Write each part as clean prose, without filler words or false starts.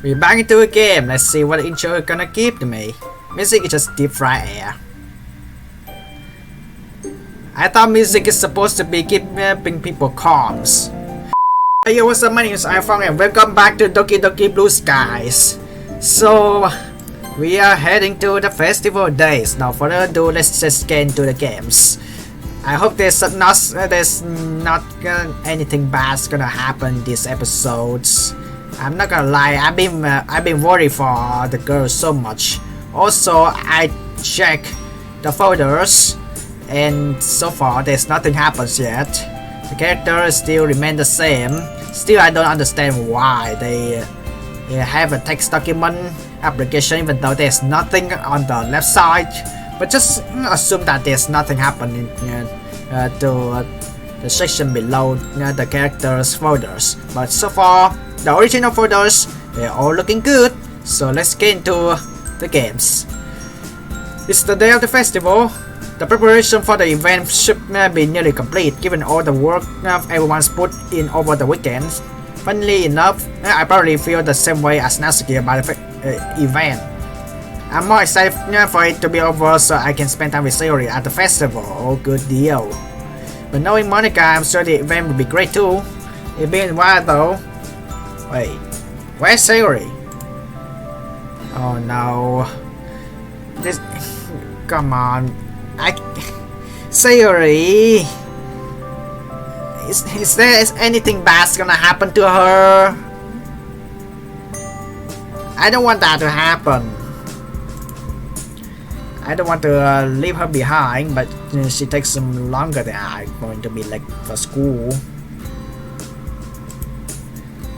We're back into a game. Let's see what the intro is gonna give to me. Music is just deep fried air. I thought music is supposed to be keeping people calm. Hey yo, what's up? My name is iPhong and welcome back to Doki Doki Blue Skies. So, we are heading to the festival days. Now further ado, let's just get into the games. I hope there's not anything bad's gonna happen these episodes. I'm not gonna lie, I've been worried for the girls so much. Also, I check the folders, and so far there's nothing happens yet. The characters still remain the same. Still, I don't understand why they have a text document application even though there's nothing on the left side. But just assume that there's nothing happening to the section below the characters folders. But so far, the original folders, they're all looking good. So let's get into the games. It's the day of the festival. The preparation for the event should be nearly complete given all the work everyone's put in over the weekends. Funnily enough, I probably feel the same way as Natsuki about the event. I'm more excited for it to be over so I can spend time with Sayori at the festival. Oh, good deal. But knowing Monica, I'm sure the event will be great too. It's been a while though. Wait, where's Sayori? Oh no. This... Come on. Sayori! Is there anything bad's gonna happen to her? I don't want that to happen. I don't want to leave her behind, but she takes some longer than I'm going to be late for school.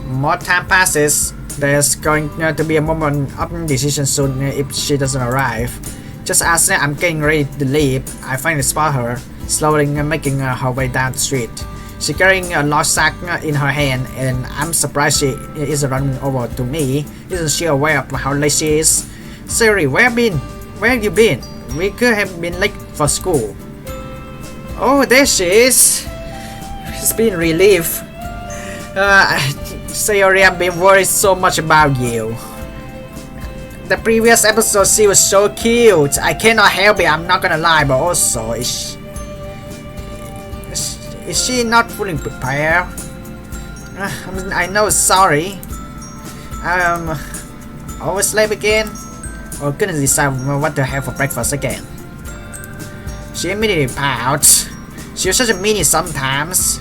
More time passes. There's going to be a moment of decision soon if she doesn't arrive. Just as I'm getting ready to leave, I finally spot her, slowly making her way down the street. She's carrying a large sack in her hand, and I'm surprised she isn't running over to me. Isn't she aware of how late she is? Sayori, where have you been? We could have been late for school. Oh, there she is. She's been relieved. Sayori, I've been worried so much about you. The previous episode, she was so cute. I cannot help it, I'm not gonna lie, but also, is she not fully prepared? I know, sorry. Always late again? Or couldn't decide what to have for breakfast again. She immediately pouts. She was such a meanie sometimes.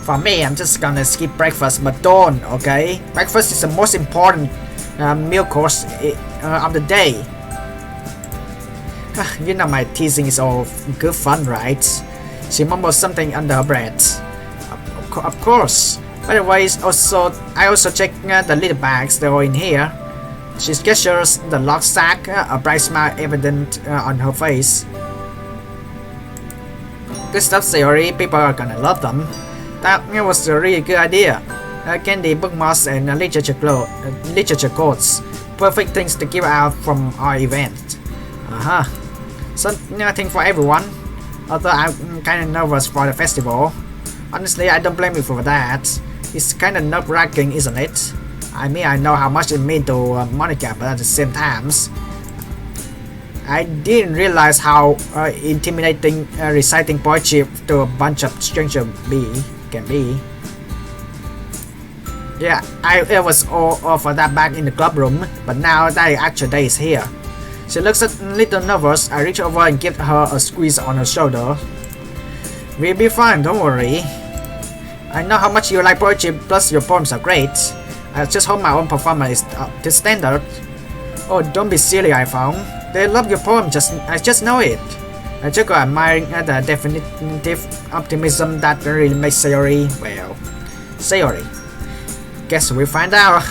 For me, I'm just gonna skip breakfast, but don't, okay? Breakfast is the most important meal course of the day. You know my teasing is all good fun, right? She mumbles something under her breath. Of course. By the way, I also check the little bags that are in here. She gestures the locked sack, a bright smile evident on her face. Good stuff, Sayori. People are gonna love them. That was a really good idea. Candy, bookmarks, and literature quotes. Perfect things to give out from our event. Something for everyone. Although I'm kinda nervous for the festival. Honestly, I don't blame you for that. It's kinda nerve-wracking, isn't it? I mean, I know how much it means to Monica, but at the same time, I didn't realize how intimidating reciting poetry to a bunch of strangers can be. Yeah, I was all for that back in the club room, but now that actual day is here. She looks a little nervous. I reach over and give her a squeeze on her shoulder. We'll be fine, don't worry. I know how much you like poetry, plus your poems are great. I just hope my own performance is up to standard. Oh, don't be silly, iPhong. They love your poem, I just know it. I just go admiring the definitive optimism that really makes Sayori, well, Sayori. Guess we'll find out.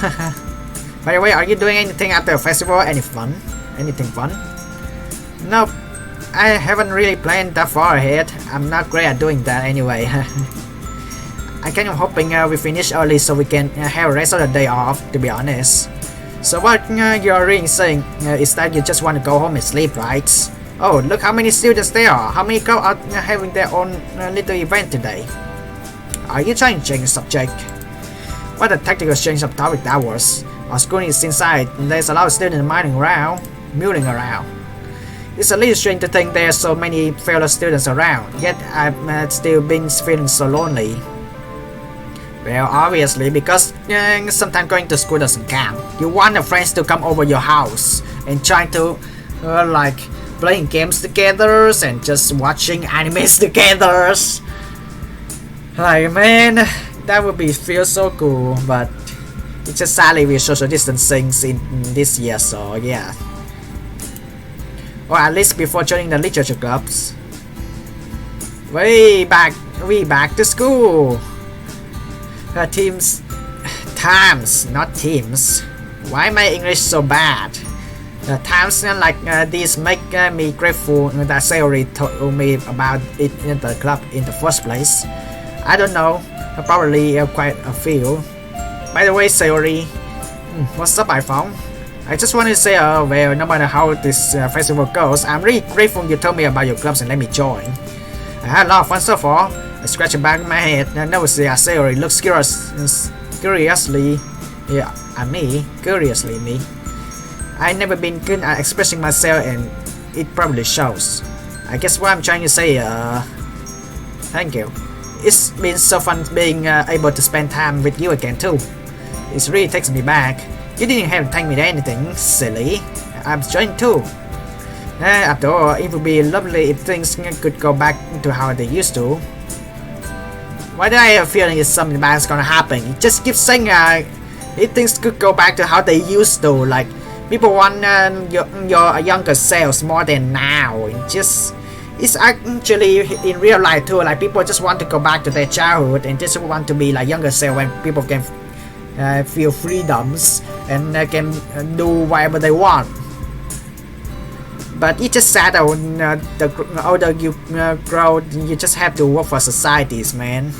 By the way, are you doing anything after the festival? Anything fun? Nope. I haven't really planned that far ahead. I'm not great at doing that anyway. I'm kind of hoping we finish early so we can have the rest of the day off, to be honest. So what you're really saying is that you just want to go home and sleep, right? Oh, look how many students there are. How many girls are having their own little event today? Are you trying to change the subject? What a tactical change of topic that was. Our school is inside, and there's a lot of students milling around. It's a little strange to think there's so many fellow students around, yet I've still been feeling so lonely. Well, obviously, because sometimes going to school doesn't count. You want your friends to come over your house and try to, like, playing games together and just watching animes together. Like, man, that would feel so cool, but it's just sadly we're social distancing in this year, so yeah. Or at least before joining the literature clubs. We back to school. Times, not teams. Why my English so bad? Times like these make me grateful that Sayori told me about it in the club in the first place. I don't know, probably quite a few. By the way, Sayori, what's up, iPhong? I just wanted to say, well, no matter how this festival goes, I'm really grateful you told me about your clubs and let me join. I had a lot of fun so far. I scratched the back of my head and noticed that Sayori looks curiously at me. I've never been good at expressing myself and it probably shows. I guess what I'm trying to say, thank you. It's been so fun being able to spend time with you again too. It really takes me back. You didn't have to thank me for anything, silly. I'm joined too. After all, it would be lovely if things could go back to how they used to. Why do I have a feeling it's something bad is gonna happen? It just keeps saying if things could go back to how they used to, like people want your younger selves more than now. It's actually in real life too, like people just want to go back to their childhood and just want to be like younger self when people can feel freedoms and can do whatever they want. But it's just sad that when the older you grow, you just have to work for societies, man.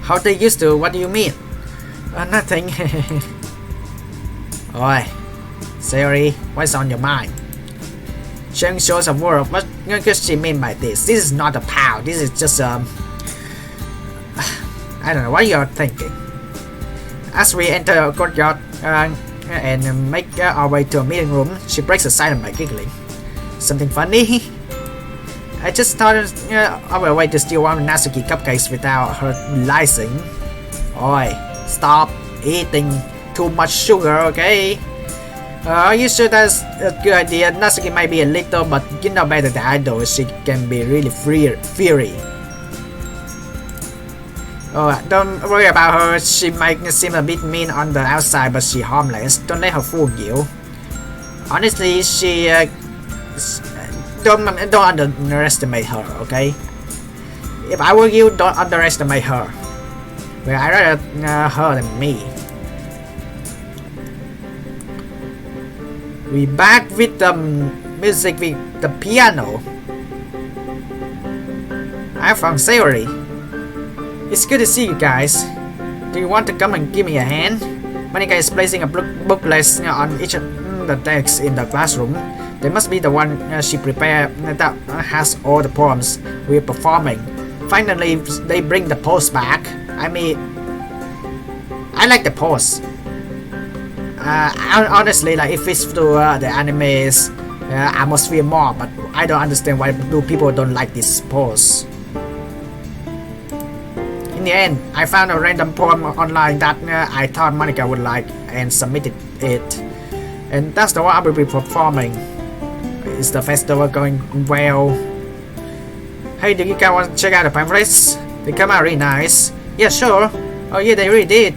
How they used to? What do you mean? Nothing. Oi, Sayori, what's on your mind? Showing shows of work. What does she mean by this? This is not a pal. This is just I don't know what you're thinking. As we enter a courtyard and make our way to a meeting room, she breaks the silence by giggling. Something funny? I just started our way to steal one of Natsuki cupcakes without her realizing. Oi, stop eating too much sugar, okay? Are you sure that's a good idea? Natsuki might be a little, but you know better than I do. She can be really fiery. Oh, don't worry about her. She might seem a bit mean on the outside, but she's harmless. Don't let her fool you. Honestly, she don't underestimate her, okay? If I were you, don't underestimate her. Well, I'd rather her than me. We back with the music with the piano. I'm from Sayori. It's good to see you guys. Do you want to come and give me a hand? Monika is placing a booklet on each of the desks in the classroom. They must be the one she prepared that has all the poems we're performing. Finally, they bring the pose back. I mean, I like the pose. Honestly, like if it's to the anime's atmosphere more, but I don't understand why people don't like this pose. In the end, I found a random poem online that I thought Monika would like and submitted it. And that's the one I will be performing. Is the festival going well? Hey, do you guys want to check out the pamphlets? They come out really nice. Yeah, sure. Oh yeah, they really did.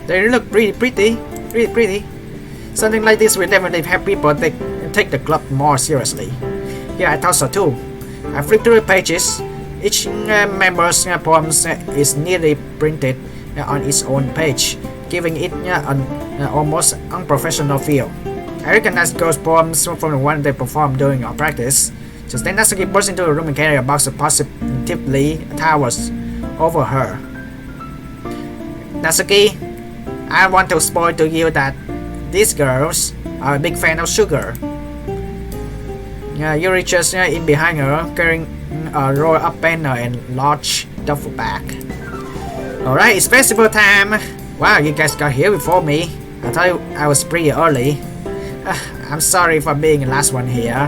They look really pretty. Something like this will definitely help people take the club more seriously. Yeah, I thought so too. I flipped through the pages. Each member's poems is neatly printed on its own page, giving it an almost unprofessional feel. I recognize those poems from the one they performed during our practice. Just then Natsuki burst into the room and carried a box of positively towers over her. Natsuki, I want to spoil to you that these girls are a big fan of sugar. Yuri just in behind her, carrying a roll-up banner and large duffel bag. Alright, it's festival time. Wow, you guys got here before me. I thought I was pretty early. I'm sorry for being the last one here.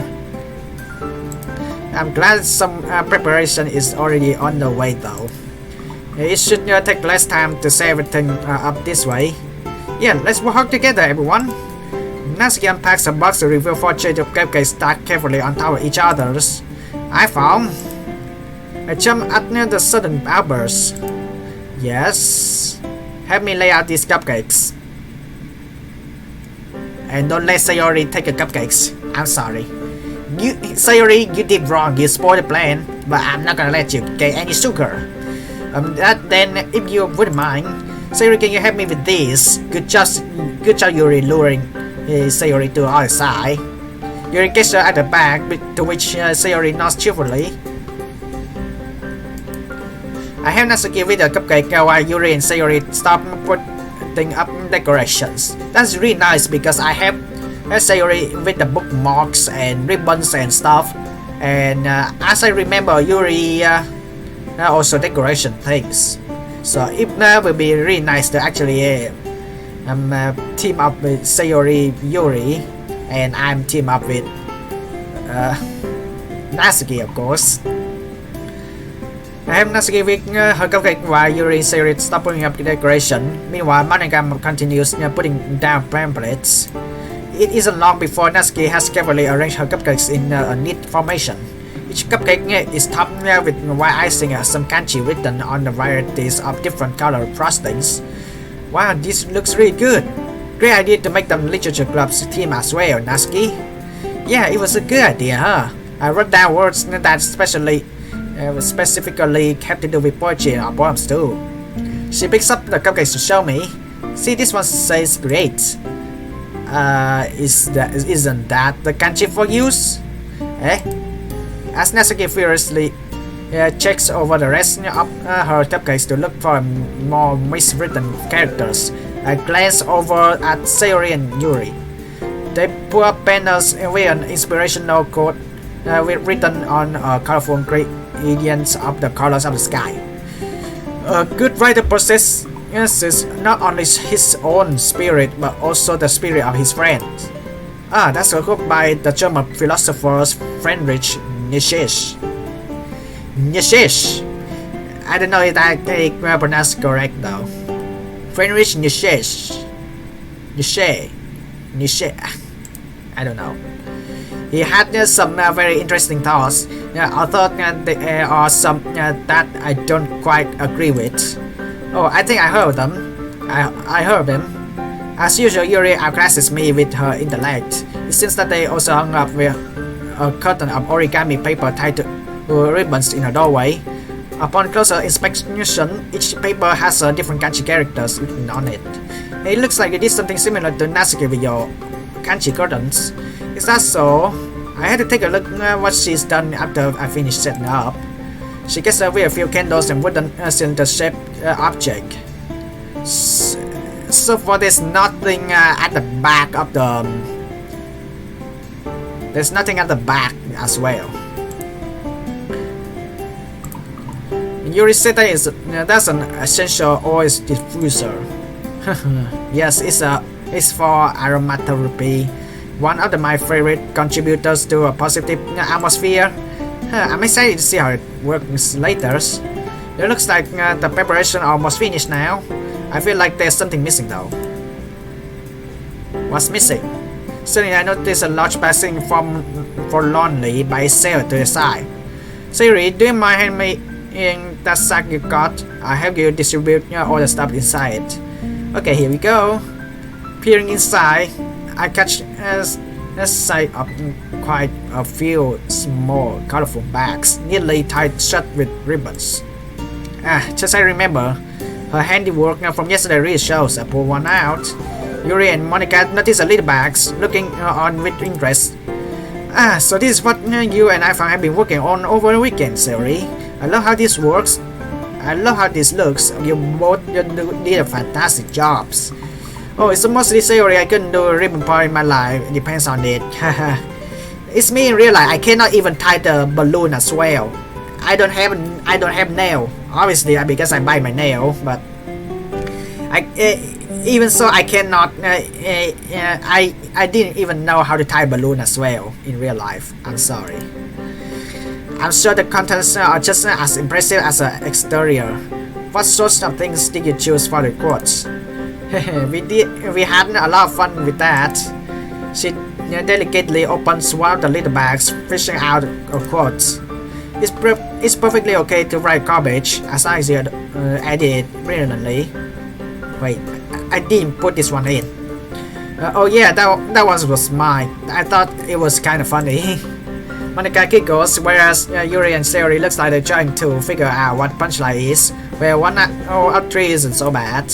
I'm glad some preparation is already on the way though. It should take less time to set everything up this way. Yeah, let's work together everyone. Natsuki unpacks a box to reveal 4 trays of cupcakes stacked carefully on top of each other's. iPhong. I jump at the sudden outburst. Yes. Help me lay out these cupcakes. And don't let Sayori take the cupcakes. I'm sorry. Sayori, you did wrong. You spoiled the plan. But I'm not gonna let you get any sugar. Then, if you wouldn't mind, Sayori, can you help me with this? Good job, Yuri, luring Sayori to the other side. Yuri gets her at the back, to which Sayori nods cheerfully. I have Natsuki with a cupcake while Yuri and Sayori stop putting up decorations. That's really nice because I have Sayori with the bookmarks and ribbons and stuff. And as I remember, Yuri also decoration things. So it will be really nice to actually team up with Sayori, Yuri, and I'm team up with Natsuki, of course. I have Natsuki with her cupcake while Yuri and Sayori stop putting up decoration. Meanwhile, Monica continues putting down pamphlets. It isn't long before Natsuki has carefully arranged her cupcakes in a neat formation. Each cupcake is topped with white icing and some kanji written on the varieties of different color frostings. Wow, this looks really good. Great idea to make them literature club's theme as well, Natsuki. Yeah, it was a good idea, huh? I wrote down words that specifically had to do with poetry or poems too. She picks up the cupcakes to show me. See, this one says great. Isn't that the kanji for use? Eh? As Natsuki furiously checks over the rest of her cupcakes to look for more miswritten characters, I glance over at Sayori and Yuri. They pull up banners with an inspirational quote written on colorful gradients of the colors of the sky. A good writer possesses not only his own spirit but also the spirit of his friends. That's a quote by the German philosopher Friedrich Nietzsche. I don't know if I pronounced correct though. Friedrich Nietzsche. I don't know. He had some very interesting thoughts, although there are some that I don't quite agree with. Oh, I think I heard them. I heard them. As usual, Yuri outclasses me with her intellect. It seems that they also hung up with a curtain of origami paper tied to ribbons in her doorway. Upon closer inspection, each paper has different kanji characters written on it. It looks like you did something similar to Natsuki with your kanji curtains. Is that so? I had to take a look at what she's done after I finished setting up. She gets with a few candles and wooden cylinder-shaped object. So for there's nothing at the back of the... There's nothing at the back as well. Yuri said that that's an essential oil diffuser. Yes, it's for aromatherapy. One of my favorite contributors to a positive atmosphere. I'm excited to see how it works later. It looks like the preparation almost finished now. I feel like there's something missing though. What's missing? Suddenly I noticed a large passing forlornly by itself to the side. Sayori, do you mind handing me in that sack you got? I'll help you distribute all the stuff inside. Okay, here we go. Peering inside, I catch a sight of quite a few small, colorful bags, neatly tied shut with ribbons. Just I remember, her handiwork from yesterday really shows. I pulled one out. Yuri and Monica notice the little bags, looking on with interest. So this is what you and iPhong have been working on over the weekend, Sayori. I love how this works. I love how this looks. You both did a fantastic jobs. Oh, it's mostly Sayori. I couldn't do a ribbon part in my life. It depends on it. It's me in real life. I cannot even tie the balloon as well. I don't have nail. Obviously, because I bite my nail, but Even so, I cannot. I didn't even know how to tie a balloon as well in real life. I'm sorry. I'm sure the contents are just as impressive as the exterior. What sorts of things did you choose for the quotes? We had a lot of fun with that. She delicately opens one of the little bags, fishing out quotes. It's perfectly okay to write garbage as long as you edit it brilliantly. Wait, I didn't put this one in. Oh yeah, that one was mine. I thought it was kind of funny. Monica giggles, whereas Yuri and Sayori looks like they're trying to figure out what punchline is, where 1 out of 3 isn't so bad.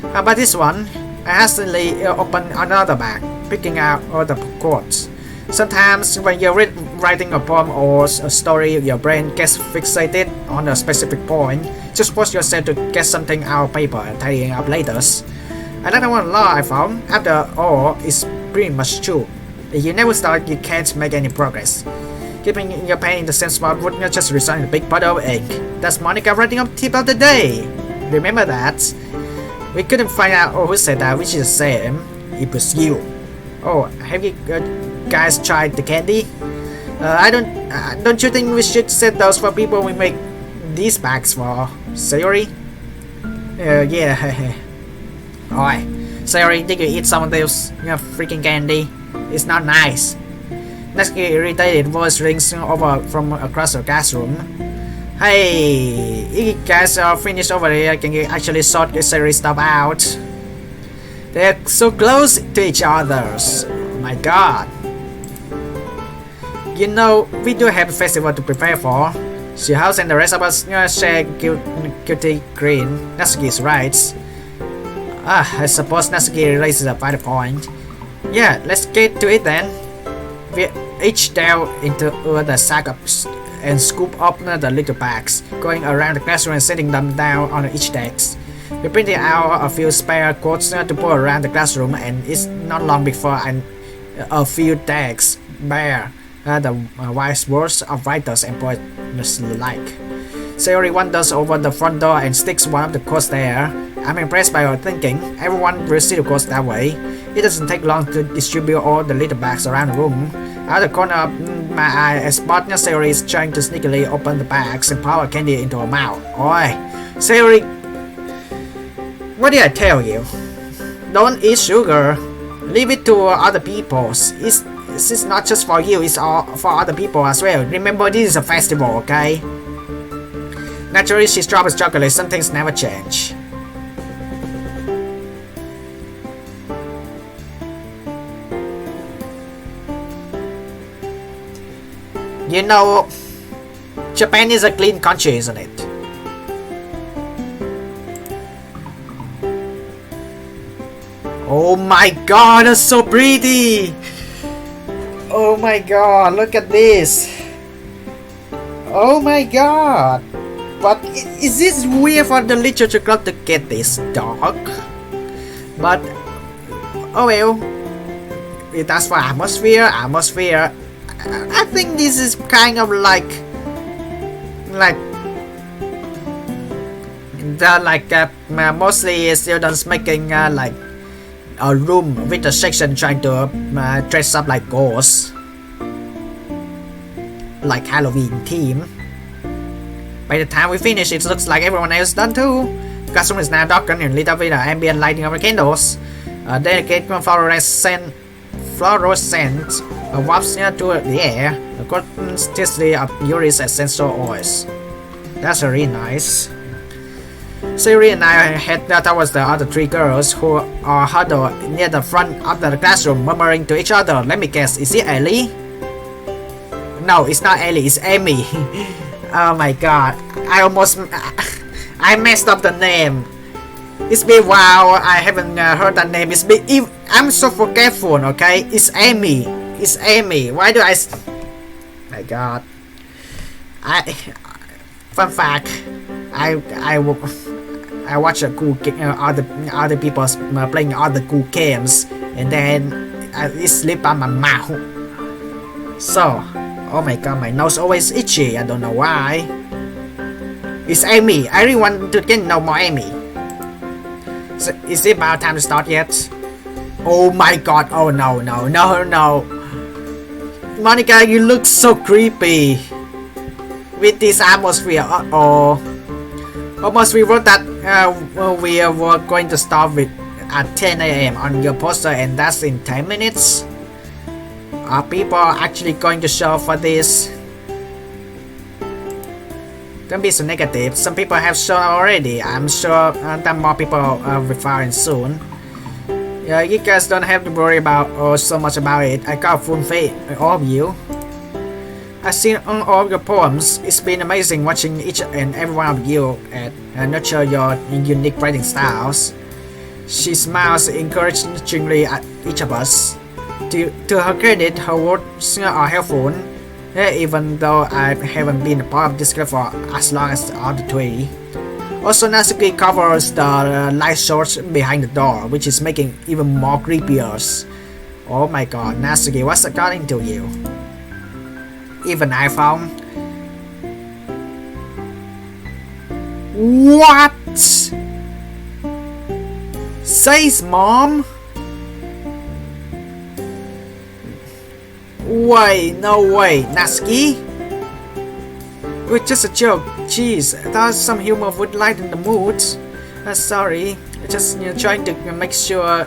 But this one, I hastily open another bag, picking out all the quotes. Sometimes when you're writing a poem or a story, your brain gets fixated on a specific point. Just force yourself to get something out of paper and tidying up later. Another one law I found, after all, is pretty much true. If you never start, you can't make any progress. Keeping your pen in the same spot would not just result in a big puddle of ink. That's Monica writing up tip of the day. Remember that? We couldn't find out who said that, which is the same. It was you. Oh, have you guys tried the candy? Don't you think we should set those for people we make these bags for? Sayori? Yeah. Alright. Sayori, did you eat some of those freaking candy? It's not nice. Natsuki's irritated voice rings over from across the classroom. Hey, you guys are finished over here. Can you actually sort Sayori's stuff out? They're so close to each other. Oh my god. You know, we do have a festival to prepare for. Shihouse and the rest of us share guilty grin. Natsuki's right. I suppose Natsuki raises a valid point. Yeah, let's get to it then. We each delve into the sack and scoop up the little bags, going around the classroom and setting them down on each desk. We printed out a few spare quotes to put around the classroom, and it's not long before a few desks bear the wise words of writers and poets alike. Sayori wanders over the front door and sticks one of the quotes there. I'm impressed by her thinking. Everyone will see the quotes that way. It doesn't take long to distribute all the little bags around the room. Out of the corner of my eye, a spot Sayori is trying to sneakily open the bags and pour candy into her mouth. Oi, Sayori, what did I tell you? Don't eat sugar. Leave it to other people. It's not just for you, it's all for other people as well. Remember, this is a festival, okay? Naturally, she drops chocolate. Some things never change. You know, Japan is a clean country, isn't it? Oh my god, that's so pretty! Oh my god, look at this! Oh my god! But is this weird for the literature club to get this, dog? But, oh well. It does for atmosphere. I think this is kind of like mostly students making like a room with a section trying to dress up like ghosts, like Halloween theme. By the time we finish, it looks like everyone else done too. The classroom is now darkened and lit up with ambient lighting of the candles. A delicate fluorescent wafts to the air, the consistency of Yuri's essential oils. That's really nice. Sayori and I head towards the other three girls who are huddled near the front of the classroom, murmuring to each other. Let me guess, is it Ellie? No, it's not Ellie, it's Amy. Oh my god, I messed up the name. It's been a while, I haven't heard that name. I'm so forgetful, okay? It's Amy. It's Amy. Why do I... My god. Fun fact. I watch a cool other people playing other cool games, and then it slipped on my mouth. So, oh my god, my nose always itchy. I don't know why. It's Amy. I really want to get to know more Amy. So, is it about time to start yet? Oh my god, oh no, no, no, no. Monica, you look so creepy. With this atmosphere, uh-oh. Almost we wrote that we were going to start with at 10 AM on your poster and that's in 10 minutes? Are people actually going to show up for this? Don't be so negative. Some people have shown already. I'm sure that more people will find soon. Yeah, you guys don't have to worry about so much about it. I got full faith in all of you. I've seen all your poems. It's been amazing watching each and every one of you and nurture your unique writing styles. She smiles encouragingly at each of us. To her credit, her words are helpful. Even though I haven't been a part of this club for as long as the other three. Also, Natsuki covers the light source behind the door, which is making even more creepier. Oh my god, Natsuki, what's got into you? Even iPhong? What? Says mom? Wait, no way, Natsuki? It was just a joke. Jeez, I thought some humor would lighten the mood. Sorry, just trying to make sure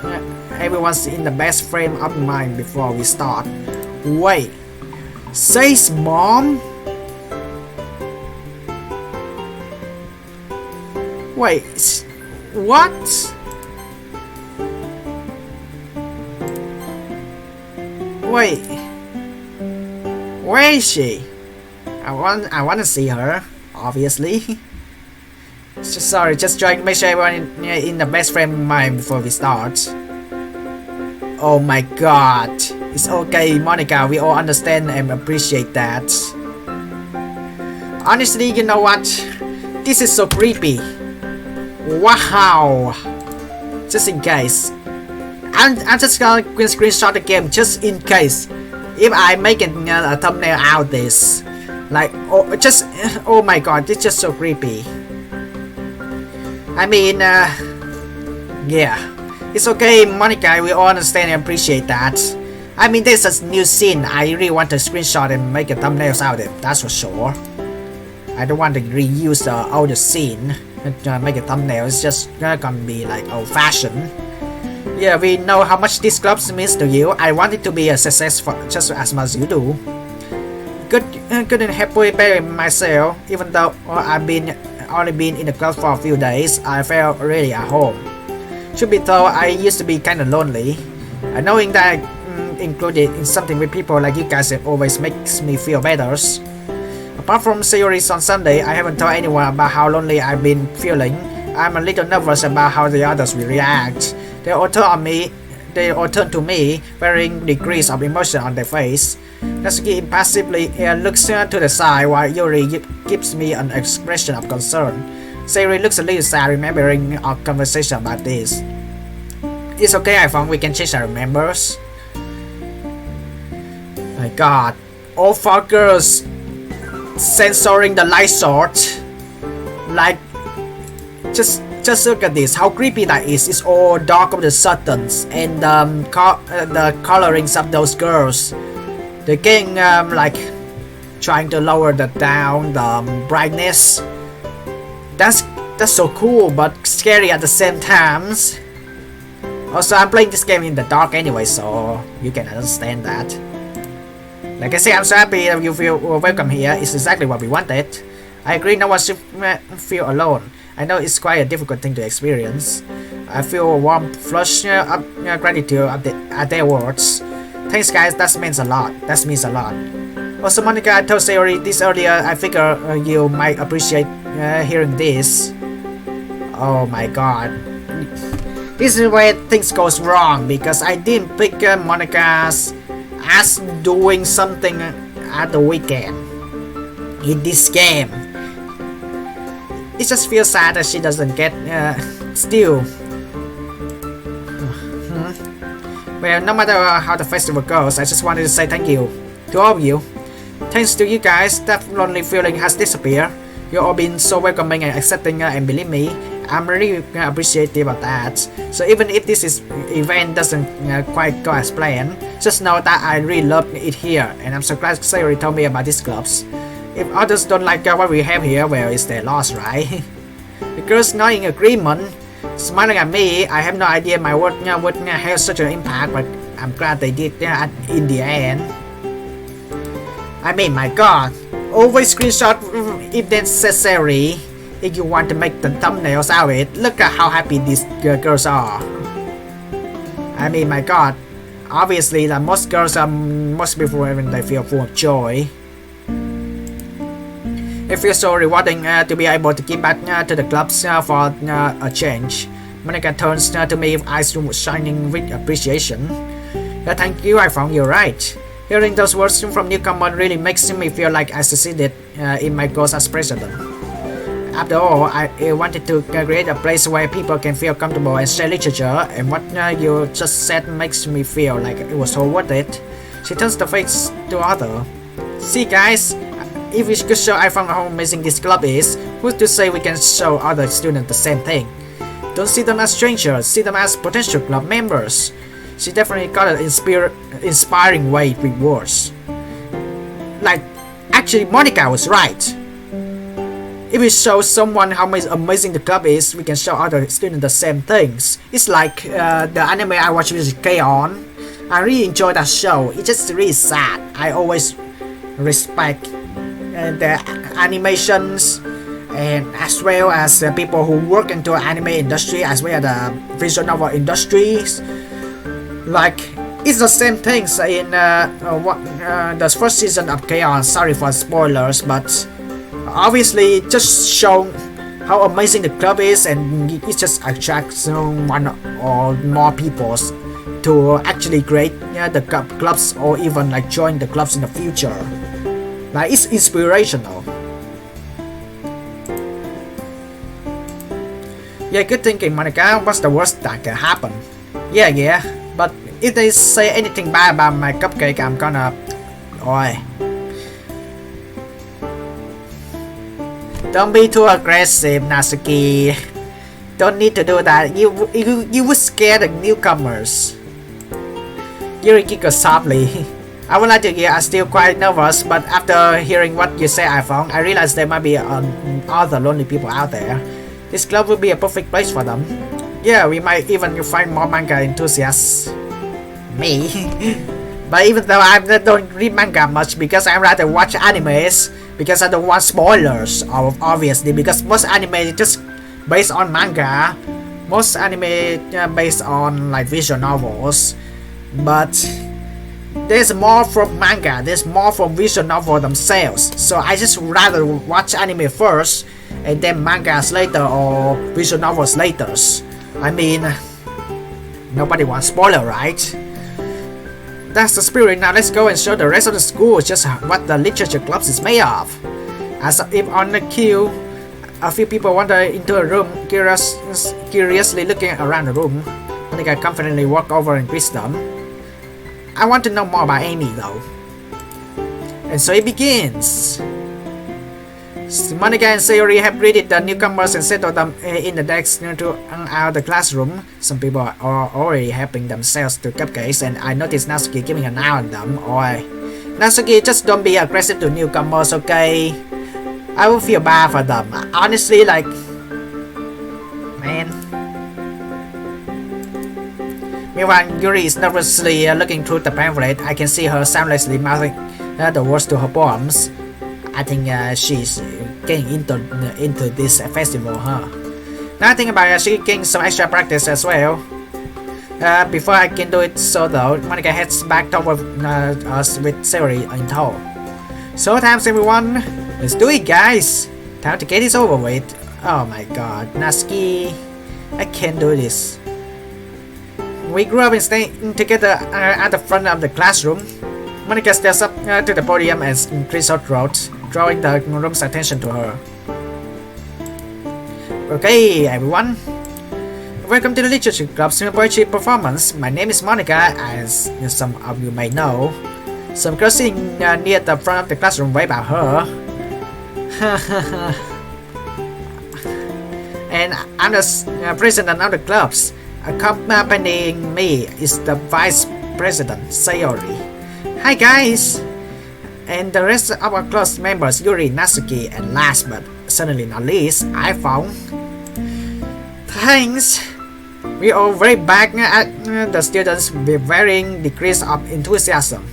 everyone's in the best frame of mind before we start. Wait, says mom? Wait, what? Wait, where is she? I want to see her, obviously. Sorry, just trying to make sure everyone in the best frame of mind before we start. Oh my god. It's okay, Monica, we all understand and appreciate that. Honestly, you know what? This is so creepy. Wow. Just in case. I'm just gonna screenshot the game just in case. If I make a thumbnail out of this. Like, oh my god, it's just so creepy. I mean, yeah. It's okay, Monica, we all understand and appreciate that. I mean, this is a new scene. I really want to screenshot and make a thumbnails out of it, that's for sure. I don't want to reuse the older scene and make a thumbnail. It's just gonna be like old-fashioned. Yeah, we know how much this club means to you. I want it to be a success for just as much as you do. Couldn't happily bury myself, even though I've only been in the club for a few days. I felt really at home. Should be told, I used to be kind of lonely. Knowing that I'm included in something with people like you guys, it always makes me feel better. Apart from series on Sunday, I haven't told anyone about how lonely I've been feeling. I'm a little nervous about how the others will react. They all turn to me, varying degrees of emotion on their face. Natsuki impassively looks to the side while Yuri gives me an expression of concern. Sayuri looks a little sad remembering our conversation about this. It's okay, iPhong, we can change our members. My god, all 4 girls censoring the light source. Like, just look at this, how creepy that is. It's all dark of the sudden and the colorings of those girls. They're getting like trying to lower the brightness. That's so cool but scary at the same time. Also, I'm playing this game in the dark anyway, so you can understand that. Like I say, I'm so happy that you feel welcome here. It's exactly what we wanted. I agree, no one should feel alone. I know it's quite a difficult thing to experience. I feel a warm flush of gratitude at their words. Thanks guys, that means a lot. Also, Monica, I told Sayori this earlier. I figure you might appreciate hearing this. Oh my god. This is where things goes wrong because I didn't pick Monica's as doing something at the weekend in this game. It just feels sad that she doesn't get still. Well, no matter how the festival goes, I just wanted to say thank you to all of you. Thanks to you guys, that lonely feeling has disappeared. You've all been so welcoming and accepting, and believe me, I'm really appreciative of that. So even if this event doesn't quite go as planned, just know that I really love it here, and I'm so glad Sayori told me about these clubs. If others don't like what we have here, well, it's their loss, right? The girls not in agreement, smiling at me. I have no idea my work would have such an impact, but I'm glad they did in the end. I mean, my god, always screenshot if necessary. If you want to make the thumbnails out of it, look at how happy these girls are. I mean, my god, obviously most girls are most beautiful when they feel full of joy. It feels so rewarding to be able to give back to the clubs for a change. Monica turns to me with eyes shining with appreciation. Thank you, iPhong, you're right. Hearing those words from newcomer really makes me feel like I succeeded in my goals as president. After all, I wanted to create a place where people can feel comfortable and share literature, and what you just said makes me feel like it was so worth it. She turns the face to Arthur. See guys, if we could show iPhong how amazing this club is, who's to say we can show other students the same thing? Don't see them as strangers, see them as potential club members. She definitely got an inspiring way with words. Like, actually Monica was right. If we show someone how amazing the club is, we can show other students the same things. It's like the anime I watch with K-On! I really enjoy that show. It's just really sad. I always respect the animations, and as well as the people who work into the anime industry, as well as the visual novel industries. Like, it's the same things in the first season of K-On! Sorry for spoilers, but obviously just show how amazing the club is, and it just attracts one or more people to actually create the clubs, or even like join the clubs in the future. Like, it's inspirational. Yeah, good thinking, Monica. What's the worst that can happen? Yeah, but if they say anything bad about my cupcake, I'm gonna... Oi. Don't be too aggressive, Natsuki. Don't need to do that. You would scare the newcomers. Yuri giggles softly. I would like to hear. I'm still quite nervous, but after hearing what you say, iPhong, I realize there might be other lonely people out there. This club would be a perfect place for them. Yeah, we might even find more manga enthusiasts. Me. But even though I don't read manga much, because I rather watch animes, because I don't want spoilers, obviously, because most anime is just based on manga, most anime based on like visual novels, but there's more from manga, there's more from visual novel themselves, so I just rather watch anime first, and then mangas later, or visual novels later. I mean, nobody wants spoiler, right? That's the spirit. Now let's go and show the rest of the school just what the literature clubs is made of. As if on the queue, a few people wander into a room, curiously looking around the room. Monica confidently walk over and greets them. I want to know more about Amy though. And so it begins. Monica and Sayori have greeted the newcomers and settled them in the desks to out the classroom. Some people are already helping themselves to cupcakes, and I noticed Natsuki giving an eye on them. Oi, Natsuki, just don't be aggressive to newcomers, okay? I will feel bad for them. Honestly, like, man. Meanwhile, Yuri is nervously looking through the pamphlet. I can see her soundlessly mouthing the words to her poems. I think she's getting into this festival, huh? Now I think about it, she getting some extra practice as well. Before I can do it so though, Monica heads back toward us with Sayori in tow. So thanks everyone, let's do it guys! Time to get this over with. Oh my god, Natsuki, I can't do this. We grew up and staying together at the front of the classroom. Monica steps up to the podium and clears her throat, drawing the room's attention to her. Okay, everyone. Welcome to the Literature Club's poetry performance. My name is Monica, as some of you may know. Some girls sitting near the front of the classroom wave at her. and I'm the president of the clubs. Accompanying me is the vice president, Sayori. Hi guys! And the rest of our close members, Yuri, Natsuki, and last but certainly not least, iPhong. Thanks! We are very back at the students with varying degrees of enthusiasm.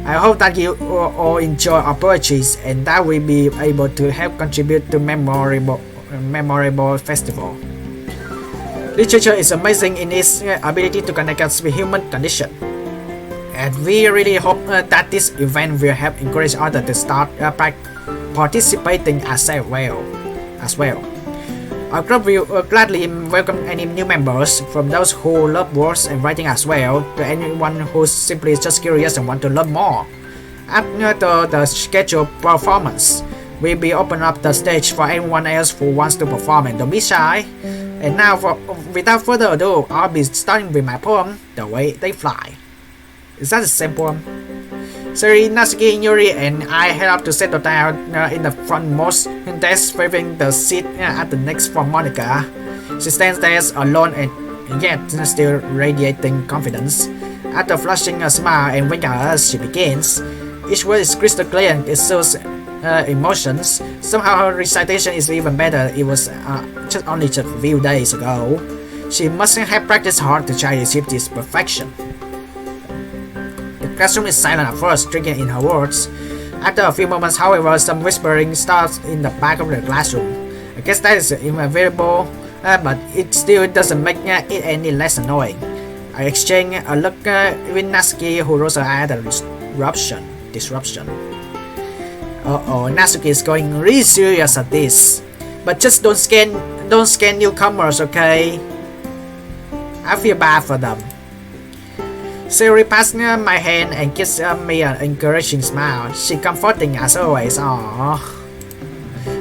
I hope that you all enjoy our poetries and that we be able to help contribute to memorable festival. Literature is amazing in its ability to connect us with human condition. And we really hope that this event will help encourage others to start participating as well. Our club will gladly welcome any new members, from those who love words and writing as well, to anyone who's simply just curious and want to learn more. After the scheduled performance, we'll be opening up the stage for anyone else who wants to perform, and don't be shy. And now, without further ado, I'll be starting with my poem, The Way They Fly. Is that the same poem? Seri, Natsuki, Yuri, and I head up to settle down in the frontmost desk, favouring the seat at the next from Monica. She stands there alone and yet still radiating confidence. After flashing a smile and winking at us, she begins. Each word is crystal clear and it shows emotions. Somehow her recitation is even better. It was only just a few days ago. She must have practiced hard to try to achieve this perfection. The classroom is silent at first, drinking in her words. After a few moments, however, some whispering starts in the back of the classroom. I guess that is inevitable, but it still doesn't make it any less annoying. I exchange a look with Natsuki, who rolls her eye at the disruption. Natsuki is going really serious at this. But just don't scan newcomers, okay? I feel bad for them. Siri passed my hand and gives me an encouraging smile. She comforting as always. Aww.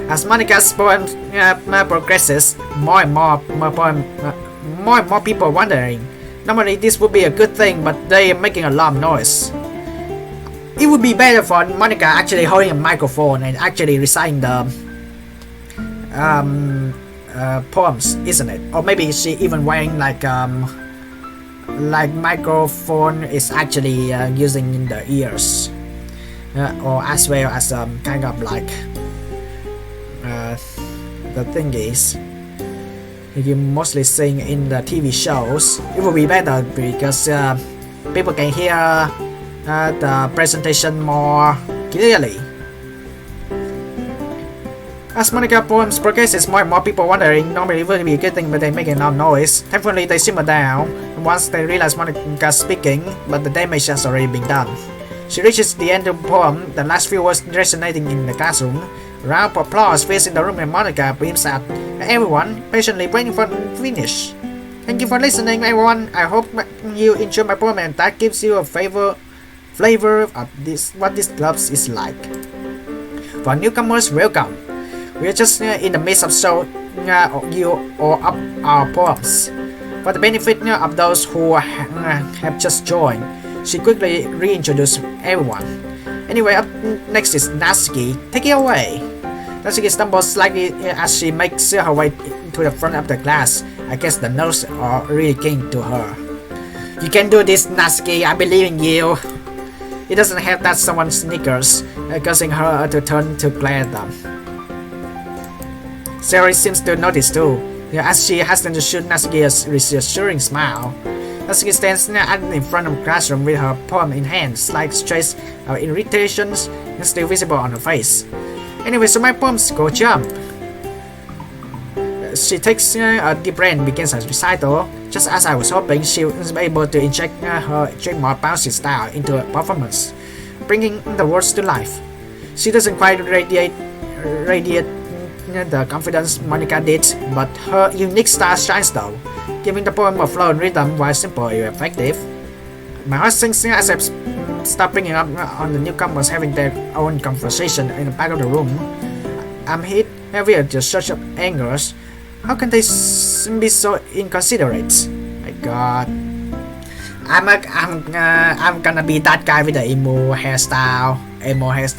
As Monica's poem progresses, more and more people wondering. Normally this would be a good thing, but they are making a lot of noise. It would be better for Monica actually holding a microphone and actually reciting the poems, isn't it? Or maybe she even wearing like microphone is actually using in the ears, or as well as kind of like the thing is, if you mostly sing in the TV shows, it will be better because people can hear the presentation more clearly. As Monica's poems progresses, more and more people wondering. Normally it would be a good thing, but they make enough noise. Thankfully they simmer down once they realize Monica's speaking, but the damage has already been done. She reaches the end of the poem, the last few words resonating in the classroom. A round of applause fills in the room and Monica beams at everyone, patiently waiting for the finish. Thank you for listening, everyone. I hope you enjoy my poem and that gives you a flavor of what this club is like. For newcomers, welcome. We are just in the midst of showing you all up our poems. For the benefit of those who have just joined, she quickly reintroduced everyone. Anyway, up next is Natsuki. Take it away. Natsuki stumbles slightly as she makes her way to the front of the class. I guess the nerves are really getting to her. You can do this, Natsuki. I believe in you. It doesn't help that someone snickers, causing her to turn to glare at them. Sari seems to notice too, as she hastens to shoot Natsuki a reassuring smile. Natsuki stands in front of the classroom with her poem in hand, slight trace of irritations still visible on her face. Anyway, so my poems go jump. She takes a deep breath and begins her recital. Just as I was hoping, she was able to inject her trademark bouncy style into her performance, bringing the words to life. She doesn't quite radiate the confidence Monica did, but her unique style shines though, giving the poem a flow and rhythm while simple and effective. My heart sinks as I start bringing up on the newcomers having their own conversation in the back of the room. I'm hit heavy at the surge of angers. How can they be so inconsiderate? My God. I'm gonna be that guy with the emo hairstyle.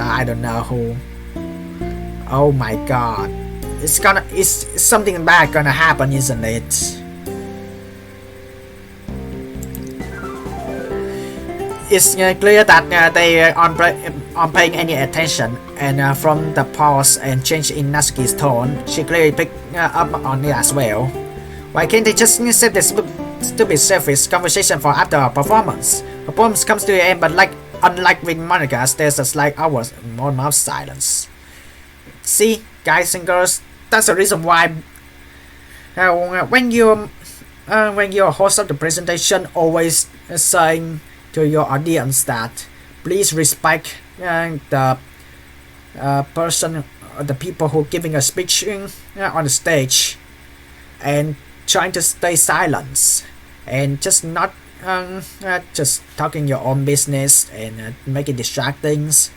I don't know who. Oh my God. It's something bad gonna happen, isn't it? It's clear that they aren't paying any attention, and from the pause and change in Natsuki's tone, she clearly picked up on it as well. Why can't they just save this stupid selfish conversation for after our performance? The poem comes to the end, but unlike with Monica's, there's a slight hours more of silence. See, guys and girls, that's the reason why when you're host of the presentation, always saying to your audience that please respect the people who giving a speech on the stage, and trying to stay silent and just not just talking your own business and making distractions.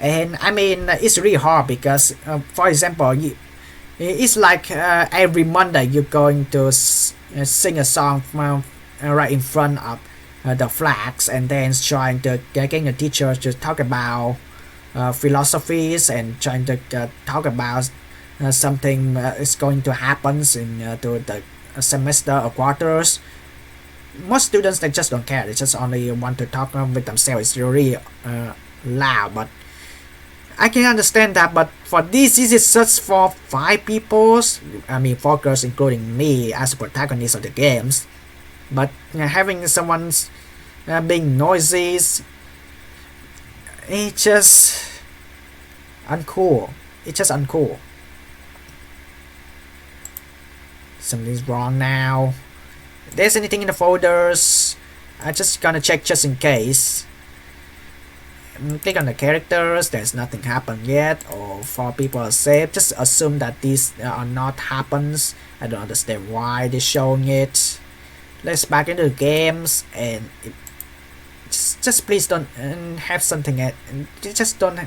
And I mean, it's really hard because for example, it's like every Monday you're going to sing a song right in front of the flags, and then trying to get the teacher to talk about philosophies and trying to talk about something is going to happen in to the semester or quarters. Most students, they just don't care, they just only want to talk with themselves. It's really loud, but I can understand that. But for this is just for 5 people, I mean 4 girls including me as a protagonist of the games. But having someone's being noisy, it's just uncool. It's just uncool. Something's wrong now. If there's anything in the folders, I'm just gonna check just in case. Click on the characters, there's nothing happened yet, or 4 people are saved. Just assume that these are not happens. I don't understand why they're showing it. Let's back into the games, and just please don't have something just don't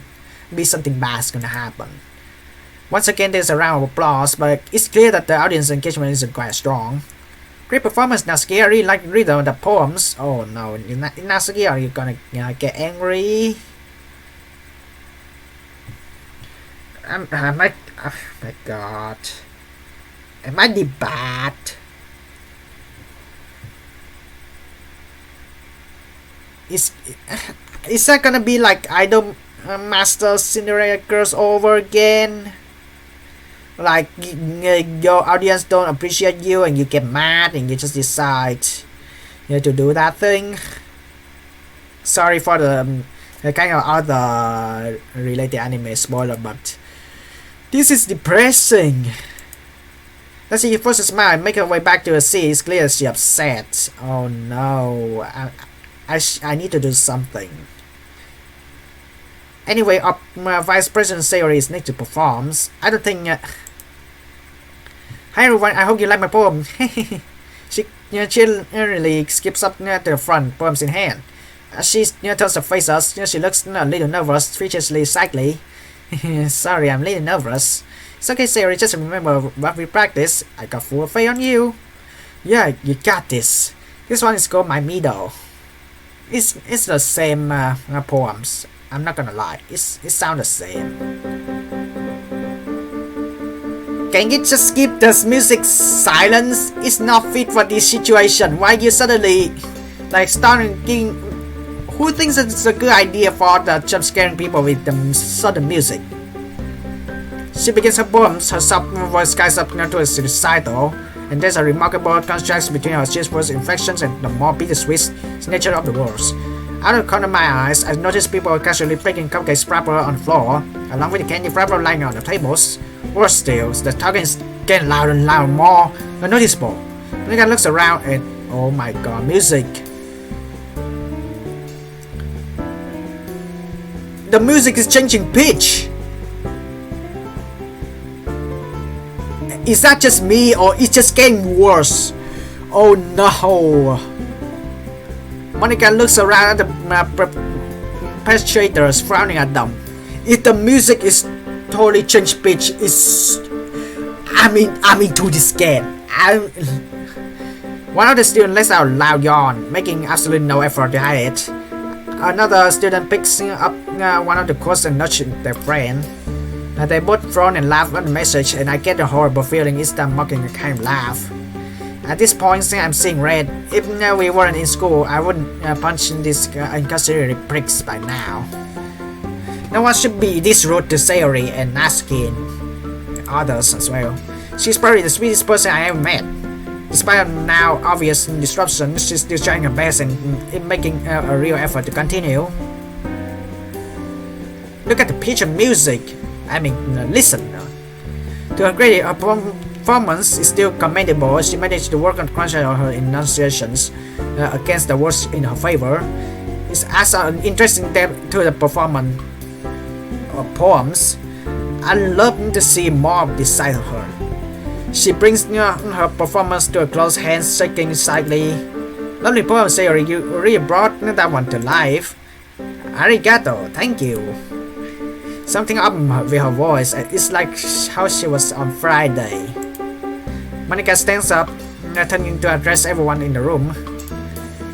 be something bad's gonna happen. Once again, there's a round of applause, but it's clear that the audience engagement isn't quite strong. Great performance, Natsuki. I really like the rhythm of the poems. Oh no, Natsuki, are you gonna get angry? Oh my god. Am I the bad? Is that gonna be like Idol Master Cinderella Girls over again? Like your audience don't appreciate you and you get mad and you just decide to do that thing. Sorry for the kind of other related anime spoiler, but this is depressing. Let's see, first smile and make her way back to her seat. It's clear she's upset. Oh no, I need to do something. Anyway, my Vice President Sayori is next to perform. I don't think. Hi everyone, I hope you like my poem. She really skips up to the front, poems in hand. As she turns to face us, she looks a little nervous, featuresly slightly. Sorry, I'm a little nervous. It's okay, Sayori, just remember what we practiced. I got full faith on you. Yeah, you got this. This one is called My Middle. It's the same poems. I'm not gonna lie, it sounds the same. Can you just skip this music silence? It's not fit for this situation. Why you suddenly like starting? Who thinks it's a good idea for the jump scaring people with the sudden music? She begins her poems, her soft voice skies up to a recital, and there's a remarkable contrast between her cheerful inflections and the more bittersweet nature of the words. Out of the corner of my eyes, I noticed people casually breaking cupcakes wrapper on the floor, along with the candy wrapper lying on the tables. Worse still, the talking is getting louder and louder, more unnoticeable. Monica looks around and, oh my god, music. The music is changing pitch. Is that just me, or it's just getting worse? Oh no. Monica looks around at the perpetrators, frowning at them. If the music is totally changed pitch, I'm into this game. One of the students lets out a loud yawn, making absolutely no effort to hide it. Another student picks up one of the quotes and nudges their friend. They both frown and laugh at the message, and I get a horrible feeling it's them mocking a kind of laugh. At this point, I'm seeing red. If we weren't in school, I wouldn't punch these incarcerated pricks by now. No one should be this rude to Sayori and Natsuki and others as well. She's probably the sweetest person I ever met. Despite now obvious disruption, she's still trying her best and making a real effort to continue. Look at the pitch of music. I mean, listen. To her credit, her performance is still commendable. She managed to work on crunching on her enunciations against the words in her favor. It adds an interesting depth to the performance of poems. I love to see more of this side of her. She brings her performance to a close, hands shaking slightly. Lovely poem, Sayori. You really brought that one to life. Arigato, thank you. Something up with her voice. It's like how she was on Friday. Monica stands up, turning to address everyone in the room.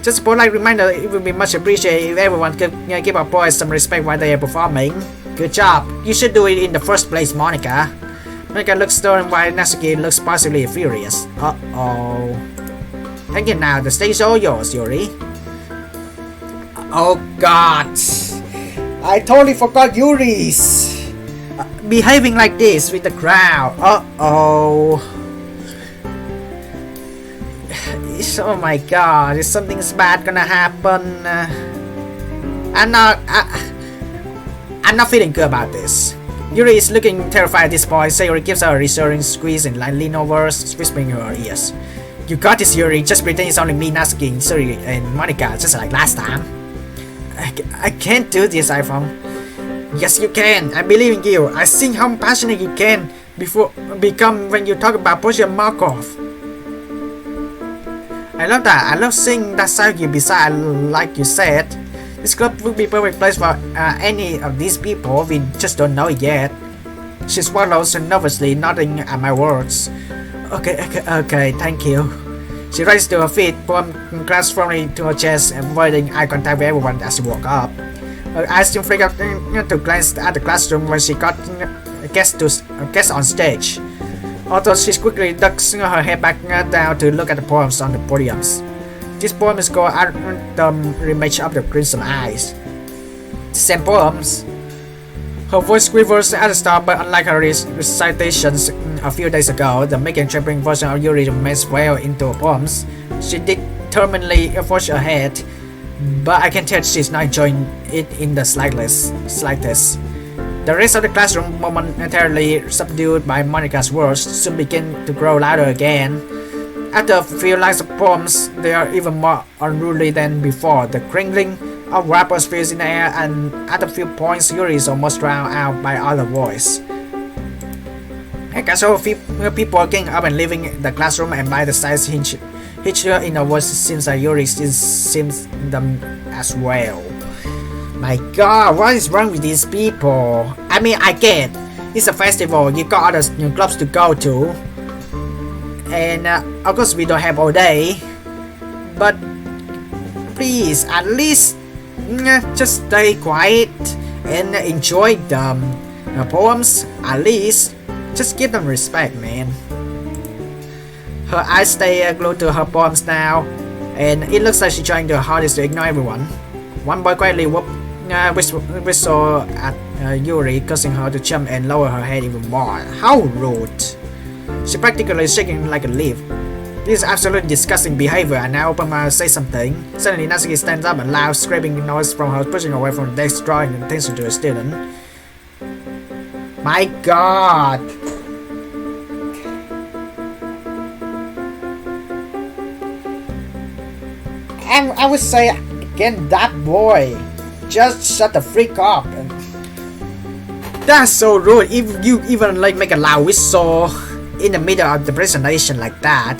Just a polite reminder, it would be much appreciated if everyone could give our boys some respect while they are performing. Good job. You should do it in the first place, Monica. Monica looks stern while Natsuki looks possibly furious. Uh-oh. Thank you now. The stage is all yours, Yuri. Oh god. I totally forgot Yuri's behaving like this with the crowd. Uh-oh. Oh my god, is something bad gonna happen? I'm not feeling good about this. Yuri is looking terrified at this point. Sayori gives her a reassuring squeeze and lean over, whispering in her ears. You got this, Yuri. Just pretend it's only me, Natsuki, Sayori, and Monica, just like last time. I can't do this, iPhong. Yes, you can. I believe in you. I see how passionate you can become when you talk about pushing Markov. I love that. I love seeing that side of you beside, like you said. This club would be a perfect place for any of these people. We just don't know it yet. She swallows nervously, nodding at my words. Okay, thank you. She rises to her feet, palm clasped firmly to her chest, avoiding eye contact with everyone as she walked up. Her eyes still flicked up to glance at the classroom when she got a guest on stage. Although she quickly ducks her head back down to look at the poems on the podiums. This poem is called The Image of the Crimson Eyes. The same poems. Her voice quivers at the start, but unlike her recitations a few days ago, the making trampling version of Yuri remains well into her poems. She determinedly forged ahead, but I can tell she's not enjoying it in the slightest. The rest of the classroom, momentarily subdued by Monica's words, soon begin to grow louder again. After a few lines of poems, they are even more unruly than before. The crinkling of rappers fills in the air, and at a few points, Yuri is almost drowned out by other voice. A casual people are getting up and leaving the classroom, and by the sides hitch in a voice, seems that Yuri seems them as well. My god, what is wrong with these people? I mean, I get it's a festival, you got other clubs to go to, and of course we don't have all day, but please at least just stay quiet and enjoy the poems. At least just give them respect, man. Her eyes stay glued to her poems now, and it looks like she's trying her hardest to ignore everyone. One boy quietly whistle at Yuri, causing her to jump and lower her head even more. How rude! She practically shaking like a leaf. This is absolutely disgusting behavior, and I open my mouth to say something. Suddenly Natsuki stands up, a loud scraping noise from her pushing away from the desk, drawing attention to a student. My god! I would say again, that boy, just shut the freak up. That's so rude. If you even like make a loud whistle in the middle of the presentation like that.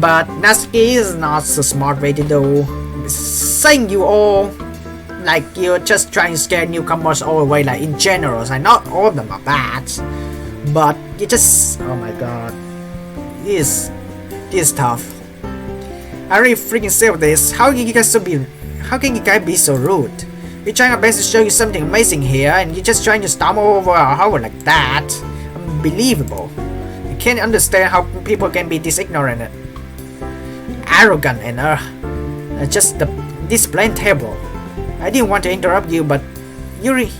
But Natsuki is not so smart way to do. Saying you all like you're just trying to scare newcomers all the way, like in general. Like not all of them are bad, but you just, oh my god, this is tough. I really freaking say this. How can you guys be so rude? We're trying our best to show you something amazing here, and you're just trying to stomp over our Howard like that. Unbelievable. I can't understand how people can be this ignorant and arrogant and just this plain table. I didn't want to interrupt you, but Yuri,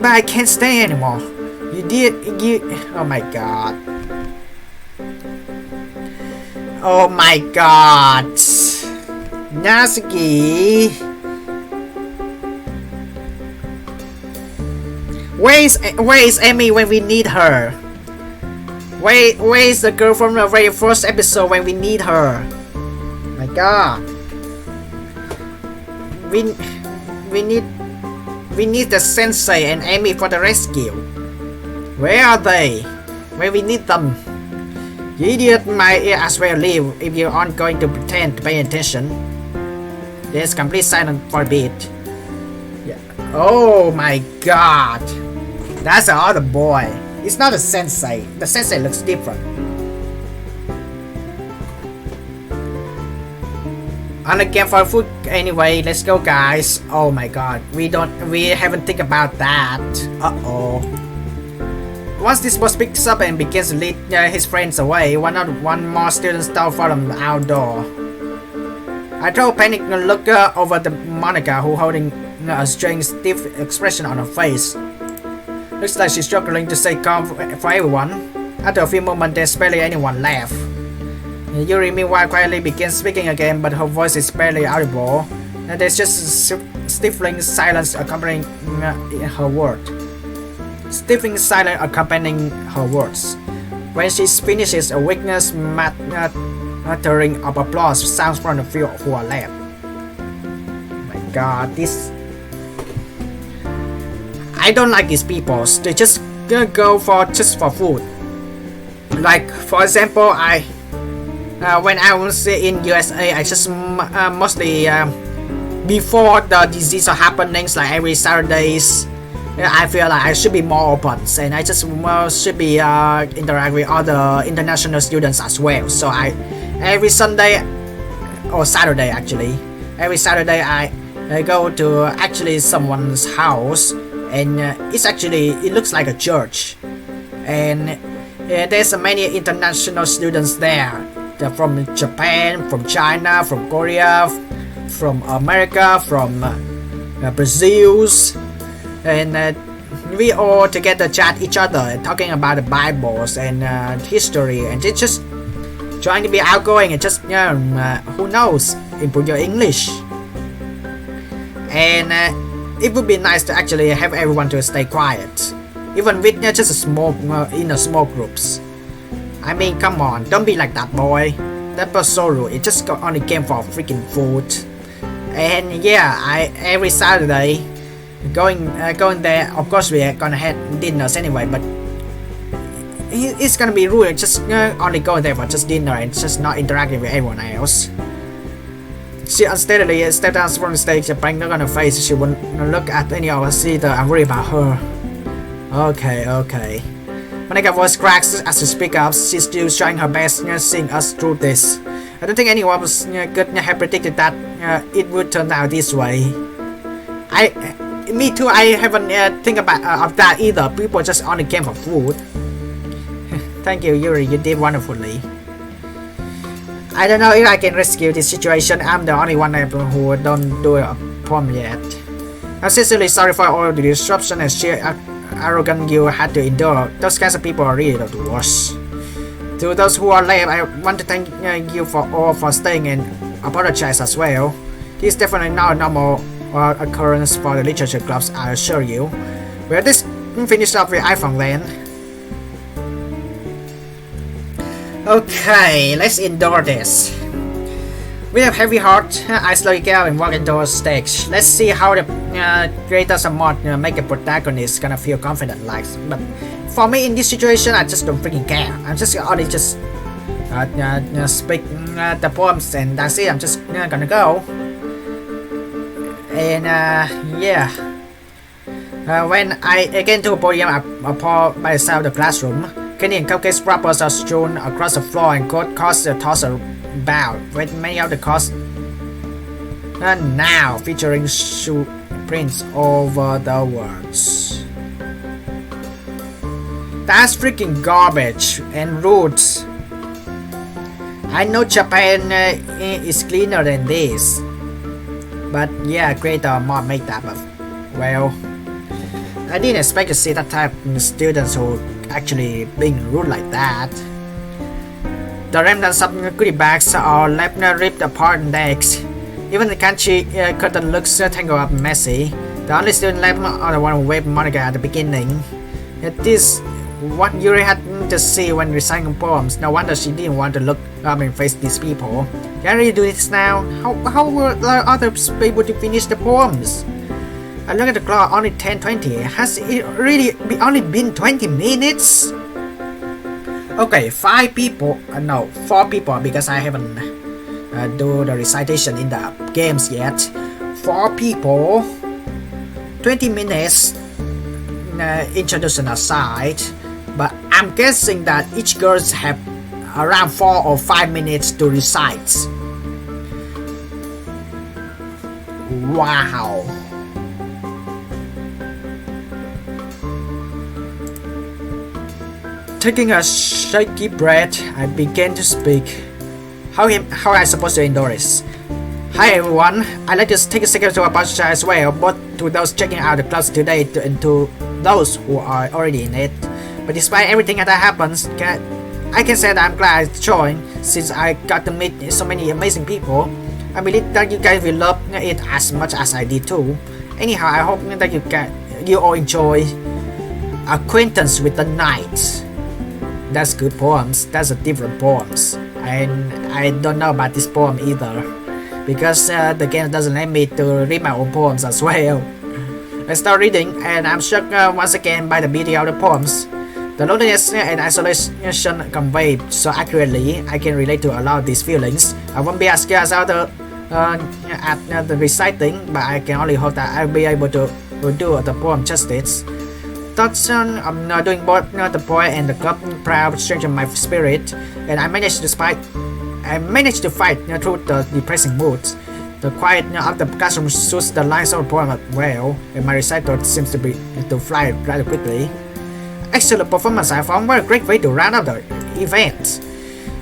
but I can't stay anymore. Oh my god. Oh my god. Natsuki. Where is Amy when we need her? Where is the girl from the very first episode when we need her? My god. We need the sensei and Amy for the rescue. Where are they? When we need them. You idiot might as well leave if you aren't going to pretend to pay attention. There's complete silence for a bit. Yeah. Oh my god. That's the other boy. It's not a sensei. The sensei looks different. On again for food anyway. Let's go, guys. Oh my god. We haven't think about that. Uh-oh. Once this boss picks up and begins to lead his friends away, one more student stole from outdoor. I throw a panicked look over the Monica, who holding a strange stiff expression on her face. Looks like she's struggling to stay calm for everyone. After a few moments, there's barely anyone left. Yuri meanwhile quietly begins speaking again, but her voice is barely audible, and there's just a stifling silence accompanying her word. Stifling silence accompanying her words. When she finishes, a witness muttering of applause sounds from the few who are left. Oh my god, this... I don't like these people. They just go for food. Like for example, when I was in USA, I just mostly before the disease are happenings, like every Saturdays, I feel like I should be more open, and I just should be interact with other international students as well. So every Sunday or Saturday actually, every Saturday I go to actually someone's house, and it looks like a church, and there's many international students there. They're from Japan, from China, from Korea, from America, from Brazil, and we all together chat each other and talking about the Bibles and history, and it's just trying to be outgoing and just who knows, improve your English. And it would be nice to actually have everyone to stay quiet, even with just a small in a small groups. I mean, come on, don't be like that, boy. That was so rude. It just only came for freaking food. And yeah, every Saturday going there. Of course, we are gonna have dinners anyway, but it's gonna be rude. Just only going there for just dinner and just not interacting with everyone else. She unsteadily stepped down from the stage, a blank look on her face. She wouldn't look at any of us either. I'm worried about her. Okay. Monica voice cracks as she speaks up. She's still trying her best seeing us through this. I don't think anyone was could have predicted that it would turn out this way. Me too. I haven't think about of that either. People just only came for food. Thank you, Yuri. You did wonderfully. I don't know if I can rescue this situation. I'm the only one who don't do a poem yet. I'm sincerely sorry for all the disruption and sheer arrogance you had to endure. Those kinds of people are really the worst. To those who are left, I want to thank you for staying and apologize as well. This is definitely not a normal occurrence for the literature clubs, I assure you. We'll just finish up with iPhong then. Okay, let's endure this. With a heavy heart, I slowly get up and walk into the stage. Let's see how the creators of mod make a protagonist gonna feel confident like. But for me in this situation, I just don't freaking care. I'm just only speak the poems and that's it. I'm just gonna go. And yeah. When I get to a podium, I pour myself the classroom. Candy and cupcake wrappers are strewn across the floor and cards are tossed about, with many of the cards now featuring prints over the words. That's freaking garbage and rude. I know Japan is cleaner than this, but yeah, creator mod made that, but well, I didn't expect to see that type of students who actually being rude like that. The remnants of goodie bags are left ripped apart and decks. Even the country curtain looks tangled up and messy. The only student left are the one who waved Monica at the beginning. It is what Yuri had to see when reciting poems. No wonder she didn't want to look up and face these people. Can you do this now? How will the others be able to finish the poems? I look at the clock, only 10:20. Has it really only been 20 minutes? Okay, 5 people. No, 4 people because I haven't do the recitation in the games yet. 4 people, 20 minutes introduction aside, but I'm guessing that each girls have around 4 or 5 minutes to recite. Wow. Taking a shaky breath, I began to speak. How am I supposed to endure this? Hi everyone, I'd like to take a second to apologize as well, both to those checking out the class today and to those who are already in it. But despite everything that happens, I can say that I'm glad I joined, since I got to meet so many amazing people. I believe that you guys will love it as much as I did too. Anyhow, I hope that you all enjoy Acquaintance with the Night. That's good poems. That's a different poems, and I don't know about this poem either, because the game doesn't let me to read my own poems as well. Let's start reading, and I'm struck once again by the beauty of the poems. The loneliness and isolation conveyed so accurately, I can relate to a lot of these feelings. I won't be as good as other at the reciting, but I can only hope that I'll be able to do the poem justice. Thoughts on doing both the poet and the club proud strengthened my spirit, and I managed to fight through the depressing moods. The quiet of the classroom suits the lines of the poem well, and my recital seems to fly rather quickly. Excellent performance, iPhong. What a great way to round up the event.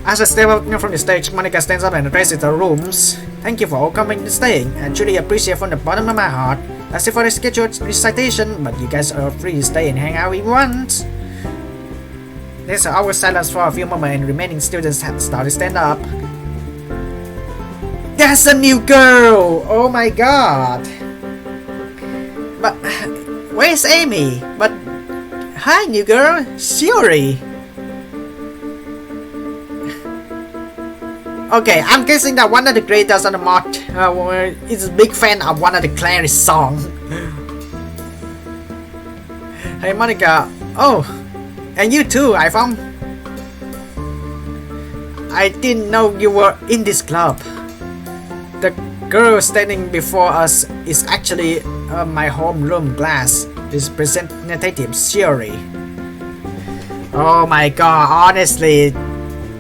As I step up from the stage, Monica stands up and addresses the rooms. Thank you for all coming and staying. I truly appreciate from the bottom of my heart. That's it for the scheduled recitation, but you guys are free to stay and hang out if you want. There's always silence for a few moments, and remaining students start to stand up. That's a new girl! Oh my god! But where's Amy? But hi, new girl, Shuri. Okay, I'm guessing that one of the creators on the mod is a big fan of one of the Clarice songs. Hey Monica, oh, and you too, iPhong. I didn't know you were in this club. The girl standing before us is actually my homeroom class representative, Shuri. Oh my god, honestly,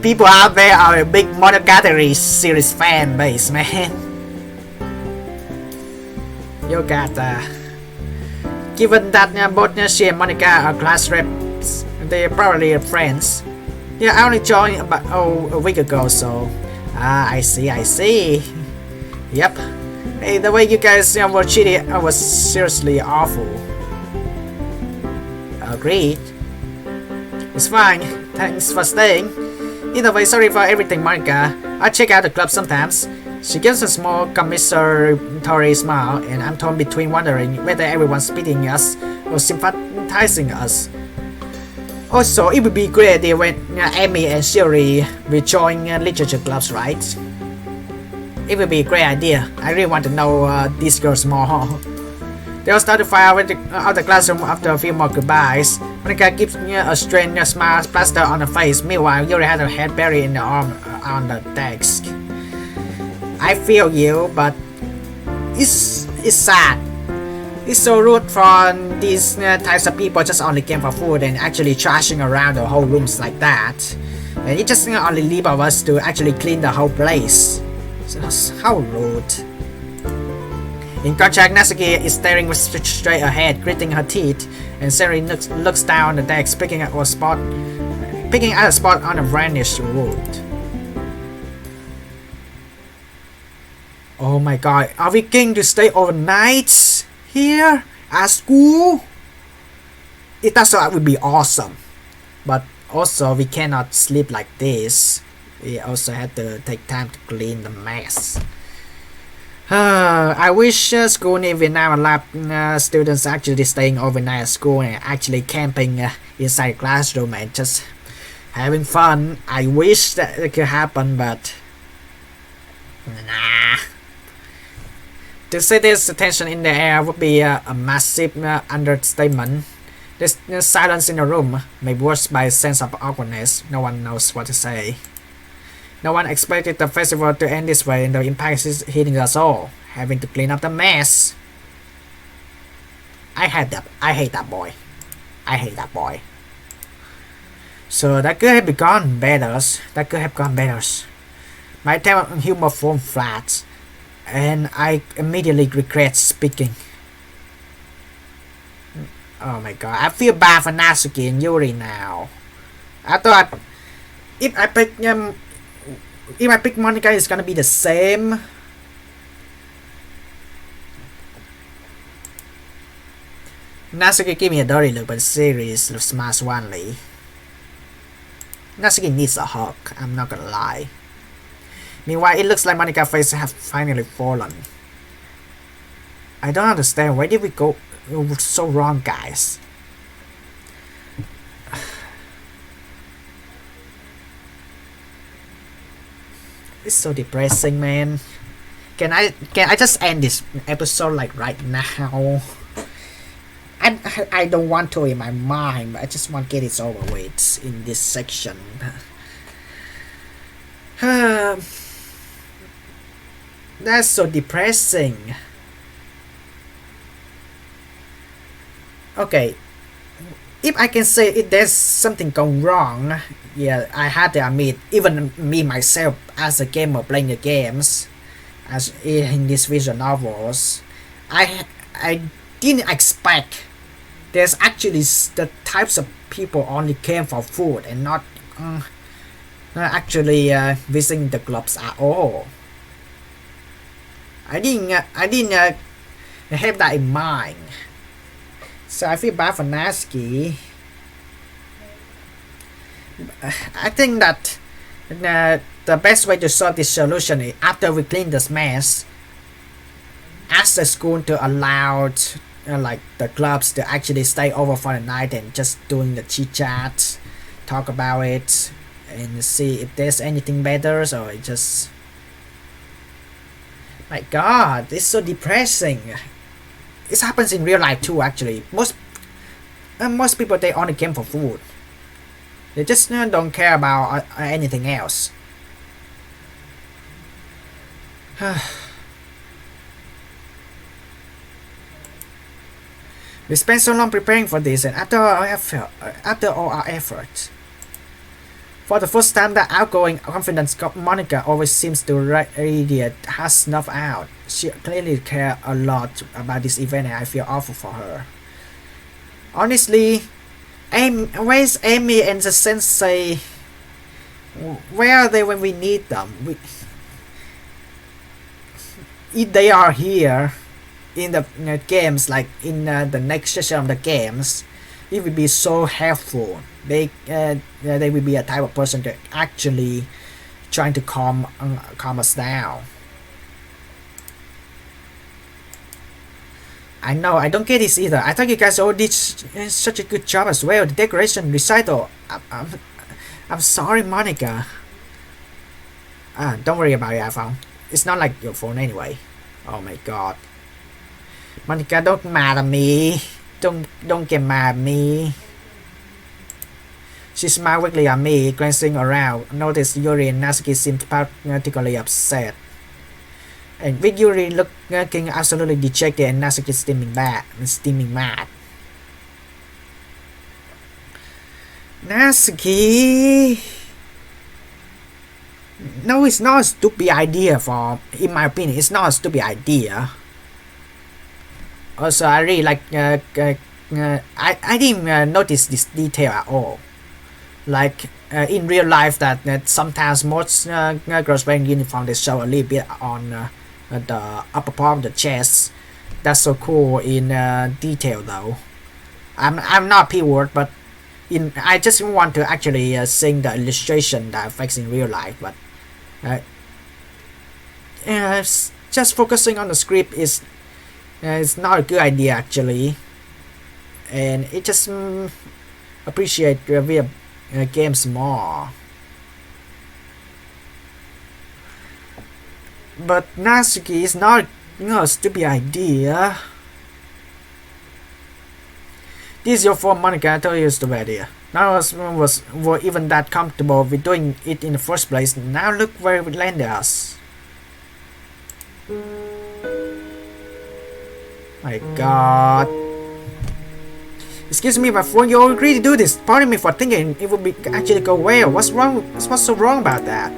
people out there are a big Monogatari series fan base, man. You got given that both she and Monica are class reps, they're probably friends. Yeah, I only joined about a week ago, so I see. Yep. Hey, the way you guys were treated was seriously awful. Agreed. It's fine. Thanks for staying. Either way, sorry for everything, Monica. I check out the club sometimes. She gives a small commiseratory smile, and I'm torn between wondering whether everyone's pitying us or sympathizing us. Also, it would be a great idea when Amy and Shuri will join literature clubs, right? It would be a great idea. I really want to know these girls more. They'll start to file out the classroom after a few more goodbyes. Monica keeps a strange smile plastered on her face. Meanwhile, Yuri had her head buried in the arm on the desk. I feel you, but it's sad. It's so rude for these types of people just only came for food and actually trashing around the whole rooms like that. And it just only leave of us to actually clean the whole place. So, how rude. In contrast, Natsuki is staring straight ahead, gritting her teeth, and Seri looks down the desk, picking at a spot on a vanished wood. Oh my god, are we going to stay overnight here at school? That would be awesome. But also, we cannot sleep like this. We also have to take time to clean the mess. I wish school in Vietnam allowed students actually staying overnight at school and actually camping inside the classroom and just having fun. I wish that it could happen, but nah. To say there's tension in the air would be a massive understatement. There's silence in the room, made worse by a sense of awkwardness. No one knows what to say. No one expected the festival to end this way, and the impact is hitting us all, having to clean up the mess. I hate that boy. I hate that boy. So that could have gone better. My time humor falls flat, and I immediately regret speaking. Oh my god, I feel bad for Natsuki and Yuri now. I thought if I pick Monica, it's gonna be the same. Natsuki gave me a dirty look, but serious smiles wanly. Natsuki needs a hug, I'm not gonna lie. Meanwhile, it looks like Monica's face has finally fallen. I don't understand, where did we go so wrong, guys? It's so depressing, man. Can I just end this episode like right now? I don't want to in my mind, but I just want to get it over with in this section. That's so depressing. Okay, if I can say if there's something gone wrong, yeah, I had to admit, even me myself as a gamer playing the games, as in these visual novels, I didn't expect there's actually the types of people only came for food and not actually visiting the clubs at all. I didn't have that in mind. So I feel bad for Natsuki. I think that the best way to solve this solution is after we clean this mess, ask the school to allow like the clubs to actually stay over for the night and just doing the chit chat, talk about it, and see if there's anything better. So it just, my god, it's so depressing. It happens in real life too, actually. Most people, they only came for food. They just don't care about anything else. We spent so long preparing for this, and after all our efforts, for the first time, that outgoing, confident Monica always seems to radiate her snuff out. She clearly cares a lot about this event, and I feel awful for her. Honestly, where's Amy and the sensei? Where are they when we need them? If they are here in the games, like in the next session of the games, it would be so helpful. They will be a type of person that actually trying to calm us down. I know, I don't get this either. I thought you guys all did such a good job as well. The decoration recital. I'm sorry, Monica. Don't worry about it, iPhone. It's not like your phone anyway. Oh my god. Monica, don't mad at me. Don't get mad at me. She smiled weakly at me, glancing around. Noticed Yuri and Natsuki seemed particularly upset. And with Yuri looking absolutely dejected and Natsuki steaming mad. Natsuki! No, it's not a stupid idea in my opinion, it's not a stupid idea. Also, I really like. I didn't notice this detail at all. Like in real life, that sometimes most girls wearing uniform they show a little bit on the upper part of the chest. That's so cool in detail though. I'm not P-word, but I just want to actually sing the illustration that affects in real life, but just focusing on the script is it's not a good idea actually, and it just appreciate real games more. But Natsuki is not a stupid idea. This is your phone, Monica. I told you it's the idea. None of us were even that comfortable with doing it in the first place. Now look where it landed us. My God. Excuse me, my friend, you all agreed to do this. Pardon me for thinking it would be actually go well. What's wrong? What's so wrong about that?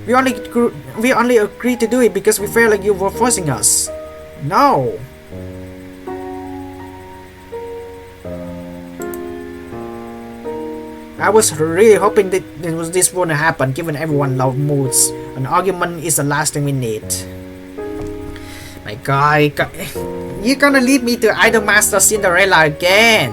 We only agreed to do it because we felt like you were forcing us. No. I was really hoping that this wouldn't happen, given everyone loves moods. An argument is the last thing we need. My God, you're gonna lead me to Idol Master Cinderella again.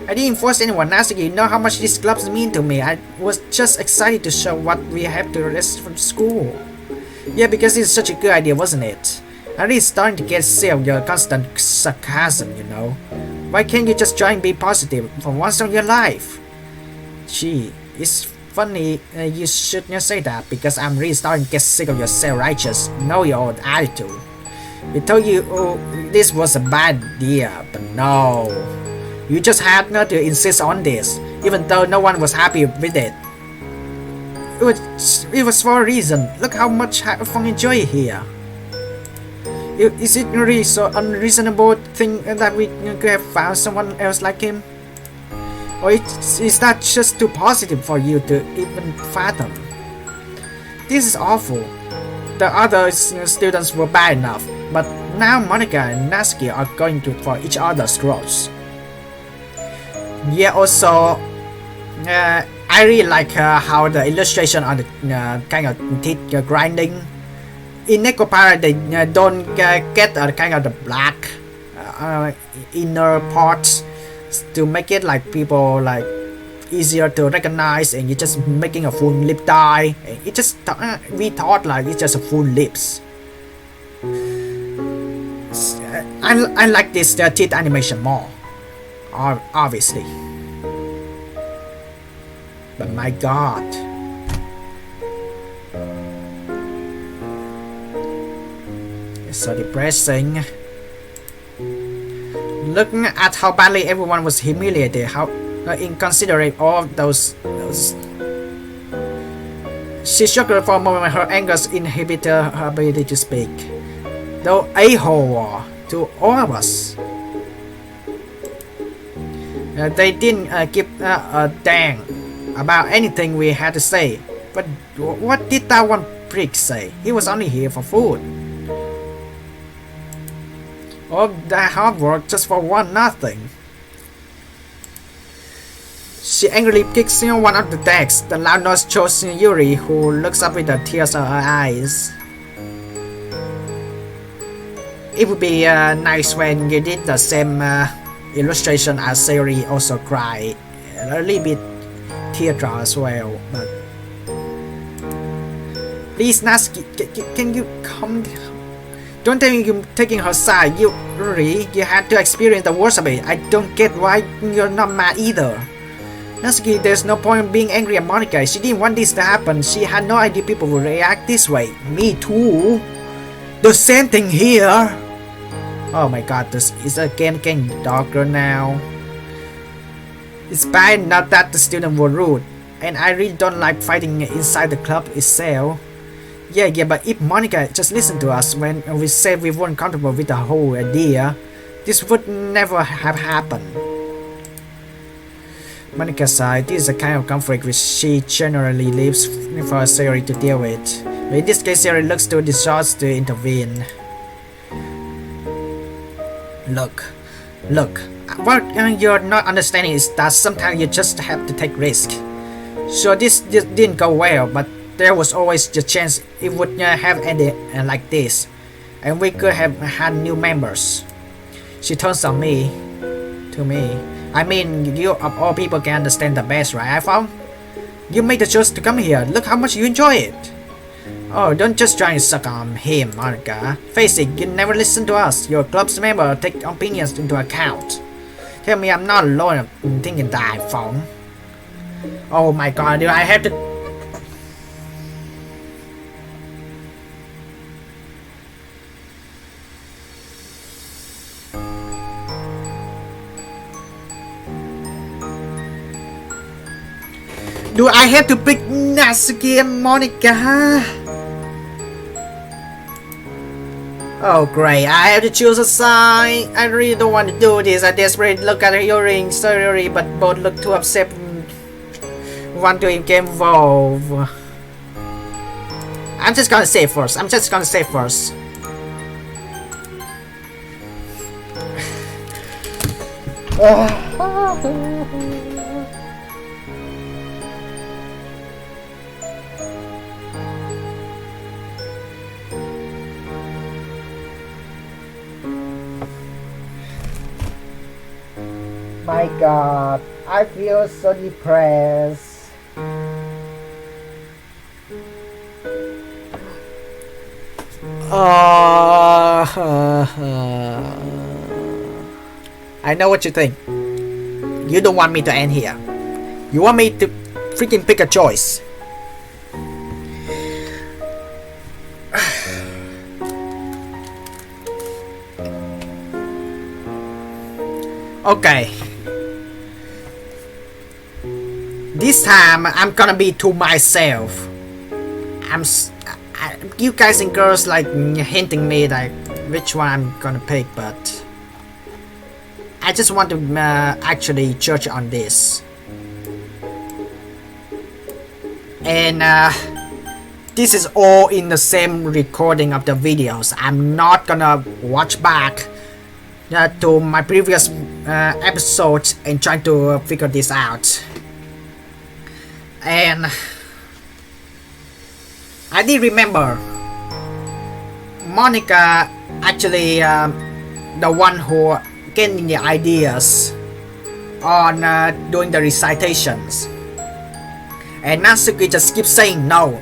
I didn't force anyone, Natsuki. You know how much these clubs mean to me. I was just excited to show what we have to the rest from school. Yeah, because it's such a good idea, wasn't it? I'm really starting to get sick of your constant sarcasm, you know. Why can't you just try and be positive for once in your life? Gee, it's funny you shouldn't say that because I'm really starting to get sick of your self-righteous, know-your-own attitude. We told you this was a bad idea, but no. You just had not to insist on this, even though no one was happy with it. It was for a reason. Look how much iPhong enjoy here. Is it really so unreasonable thing that we could have found someone else like him? Or is that just too positive for you to even fathom? This is awful. The other students were bad enough, but now Monica and Natsuki are going for each other's throats. Yeah, also, I really like how the illustration on the kind of teeth grinding. In Neko Pirate, they don't get a kind of the black inner parts to make it like people like easier to recognize, and you're just making a full lip dye. It just we thought like it's just a full lips. I like this teeth animation more, obviously. But my God. It's so depressing. Looking at how badly everyone was humiliated, how inconsiderate all those. She shook her for a moment. Her anger inhibited her ability to speak. Though a-hole to all of us. They didn't give a dang about anything we had to say. But what did that one prick say? He was only here for food. All that hard work just for nothing. She angrily kicks one of the decks. The loud noise shows Yuri, who looks up with the tears in her eyes. It would be nice when you did the same illustration as Sayori also cried. A little bit teardrop as well. But please, Natsuki, can you come down? Don't tell me you're taking her side. You had to experience the worst of it. I don't get why you're not mad either. Natsuki, there's no point in being angry at Monica. She didn't want this to happen. She had no idea people would react this way. Me too. The same thing here. Oh my God, this is the game getting darker now. It's bad not that the students were rude, and I really don't like fighting inside the club itself. Yeah, but if Monica just listened to us when we said we weren't comfortable with the whole idea, this would never have happened. Monica sighed. This is a kind of conflict which she generally leaves for Sayori to deal with. In this case, Siri looks to the shots to intervene. Look. What you're not understanding is that sometimes you just have to take risk. So this didn't go well, but there was always the chance it would have ended like this, and we could have had new members. She turns on me. To me. I mean, you of all people can understand the best, right, iPhong? You made the choice to come here. Look how much you enjoy it. Oh, don't just try and suck on him, Monica. Face it, you never listen to us. Your club's member take opinions into account. Tell me I'm not alone in thinking that, iPhong. Oh my god, do I have to... Do I have to pick Natsuki and Monica? Oh great, I have to choose a side. I really don't want to do this. I desperately look at your ring. Sorry, but both look too upset. Want to get involved. I'm just gonna say first. My god, I feel so depressed. I know what you think. You don't want me to end here. You want me to freaking pick a choice. Okay. This time I'm gonna be to myself. You guys and girls like hinting me like which one I'm gonna pick, but I just want to actually judge on this. And this is all in the same recording of the videos. I'm not gonna watch back to my previous episodes and try to figure this out. And I did remember Monica actually the one who gave me the ideas on doing the recitations, and Natsuki just keeps saying no.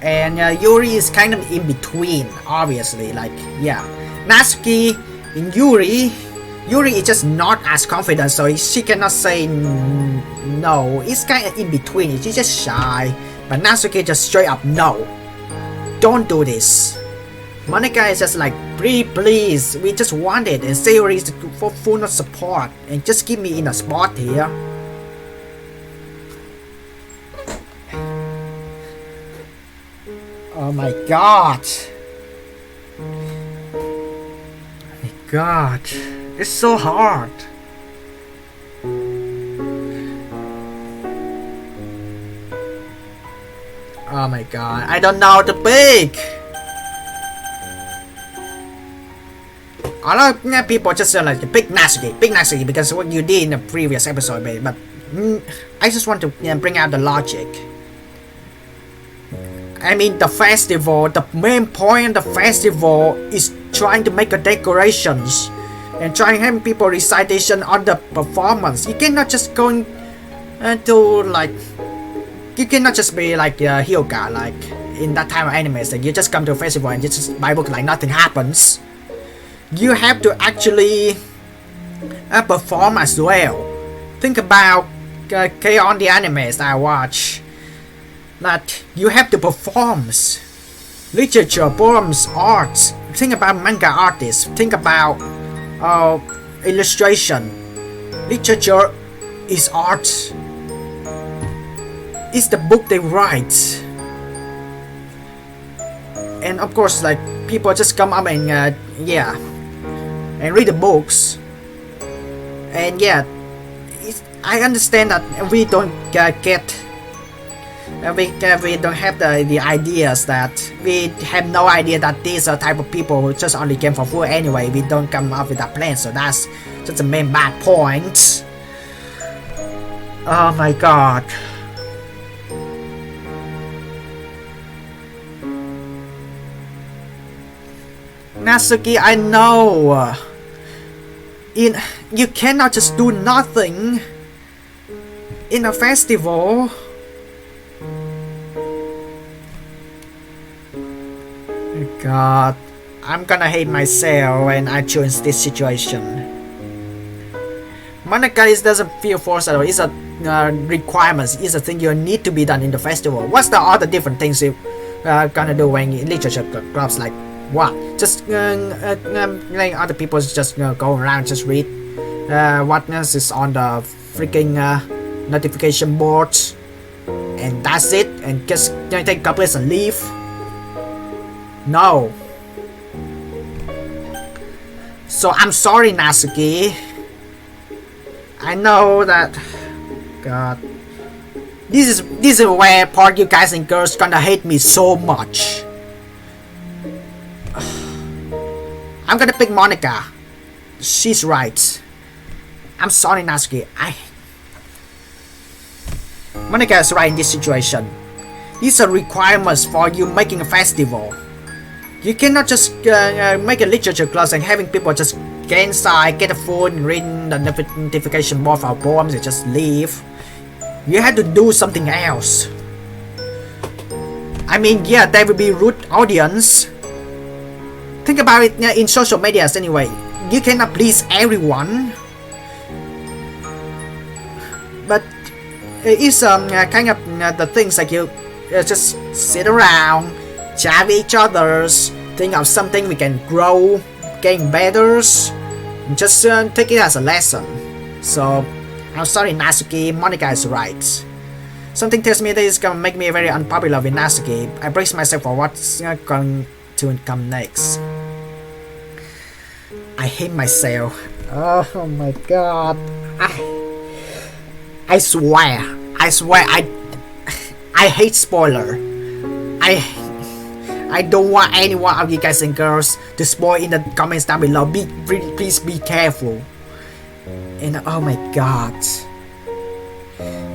And Yuri is kind of in between, obviously. Like, yeah, Natsuki and Yuri is just not as confident, so she cannot say no. It's kind of in between. She's just shy, but Natsuki just straight up no. Don't do this. Monica is just like, please, we just want it, and Sayori is for full support, and just keep me in a spot here. Oh my god. God, it's so hard. Oh my god, I don't know how to pick. A lot of people just like pick Natsuki because what you did in the previous episode, babe. But I just want to bring out the logic. I mean, the festival, the main point of the festival is trying to make a decorations and trying having people recitation on the performance. You cannot just go to like, you cannot just be like Hyoga, like in that time of animes, that you just come to a festival and you just buy book like nothing happens. You have to actually perform as well. Think about on the animes I watch. That you have to perform literature, poems, arts. Think about manga artists. Think about illustration. Literature is art. It's the book they write. And of course, like people just come up and and read the books. And yeah, I understand that we don't we don't have the ideas, that we have no idea that these are type of people who just only came for food anyway. We don't come up with a plan, so that's just the main bad point. Oh my god. Natsuki, I know. You cannot just do nothing in a festival. God, I'm gonna hate myself when I choose this situation. Monica doesn't feel forced at all. It's a requirement. It's a thing you need to be done in the festival. What's the other different things you gonna do when literature clubs, like what? Just letting other people just go around, just read what is on the freaking notification board, and that's it, and just take couplets and leave. No. So I'm sorry, Natsuki. I know that. God. This is where part you guys and girls gonna hate me so much. I'm gonna pick Monica. She's right. I'm sorry, Natsuki. Monica is right in this situation. These are requirements for you making a festival. You cannot just make a literature class and having people just get inside, get a phone, read the notification board for poems and just leave. You have to do something else. I mean, yeah, there will be rude audience. Think about it in social medias anyway. You cannot please everyone. But it's kind of the things like you just sit around, chat with each others, think of something we can grow, getting better, just take it as a lesson. So I'm sorry, Natsuki, Monica is right. Something tells me this is gonna make me very unpopular with Natsuki. I brace myself for what's going to come next. I hate myself. Oh my god. I swear I hate spoiler. I don't want any one of you guys and girls to spoil in the comments down below. Please be careful. And oh my god.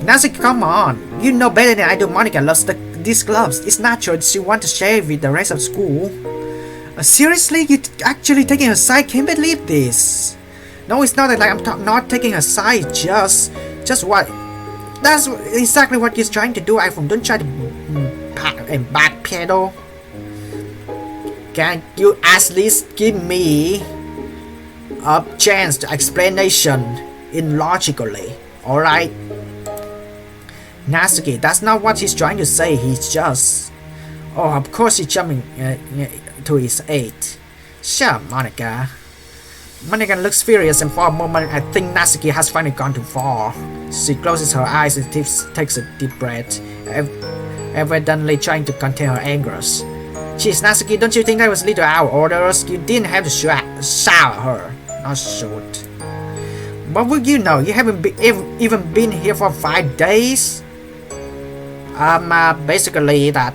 Natsuki, come on. You know better than I do. Monica loves these gloves. It's natural she wants to share with the rest of school. Seriously? You actually taking her side? Can't believe this. No, it's not like I'm not taking her side. Just what? That's exactly what you're trying to do, iPhong. Don't try to backpedal. Can you at least give me a chance to explanation in logically? Alright? Natsuki, that's not what he's trying to say. He's just... Oh, of course he's jumping to his aid. Shut up, Monica. Monica looks furious, and for a moment I think Natsuki has finally gone too far. She closes her eyes and takes a deep breath, evidently trying to contain her angers. Jeez, Natsuki, don't you think that was a little out of order? You didn't have to shout at her, not shoot. What would you know? You haven't even been here for 5 days? Basically that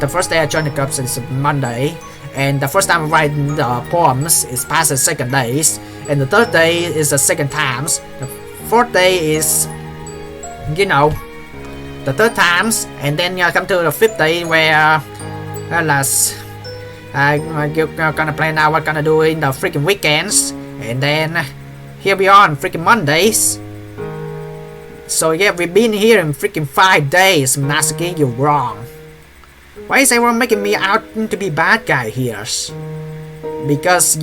the first day I joined the clubs is Monday, and the first time I write the poems is past the 2nd days, and the 3rd day is the 2nd times, the 4th day is, you know, the 3rd times, and then you come to the 5th day where you're gonna plan out what gonna do in the freaking weekends, and then here we are on freaking Mondays. So yeah, we've been here in freaking 5 days, Natsuki, you're wrong. Why is everyone making me out to be bad guy here? Because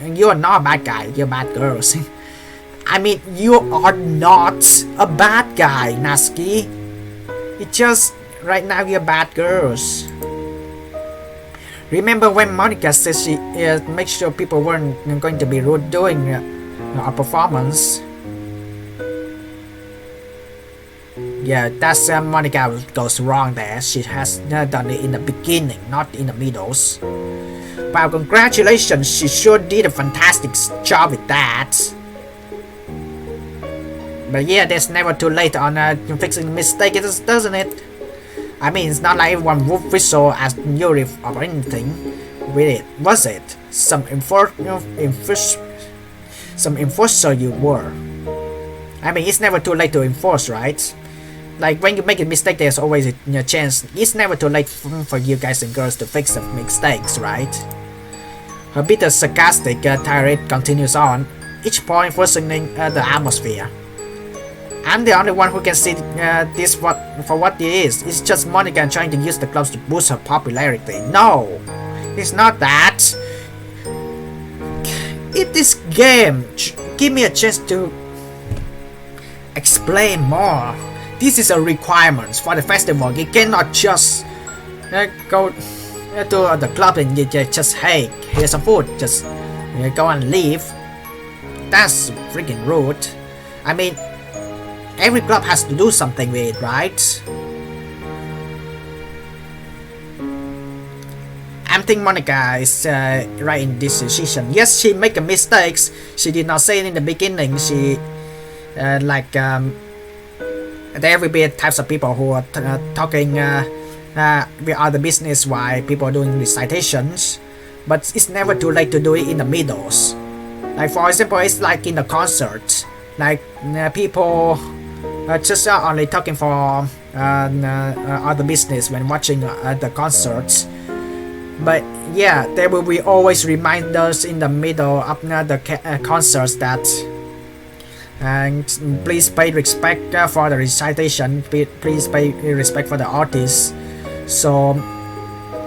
you're not a bad guy, you're bad girls. I mean, you are not a bad guy, Natsuki. It's just, right now you're bad girls. Remember when Monica said she make sure people weren't going to be rude during a performance? Yeah, that's Monica goes wrong there. She has done it in the beginning, not in the middles. Wow, congratulations, she sure did a fantastic job with that. But yeah, there's never too late on fixing mistake, doesn't it? I mean, it's not like everyone would whistle as Yuri or anything with it, was it? Some enforcer you were. I mean, it's never too late to enforce, right? Like, when you make a mistake, there's always a chance. It's never too late for you guys and girls to fix the mistakes, right? Her bitter, sarcastic tirade continues on, each point worsening the atmosphere. I'm the only one who can see this for what it is. It's just Monica trying to use the clubs to boost her popularity. No, it's not that. In this game, give me a chance to explain more. This is a requirement for the festival. You cannot just go to the club and you just, hey, here's some food, just go and leave. That's freaking rude. I mean, every club has to do something with it, right? I think Monica is right in this decision. Yes, she make mistakes. She did not say it in the beginning. She there will be types of people who are talking with other business while people are doing recitations, but it's never too late to do it in the middles. Like, for example, it's like in the concert, like people just only talking for other business when watching the concerts. But yeah, there will be always reminders in the middle of the concerts that and please pay respect for the recitation, please pay respect for the artist. So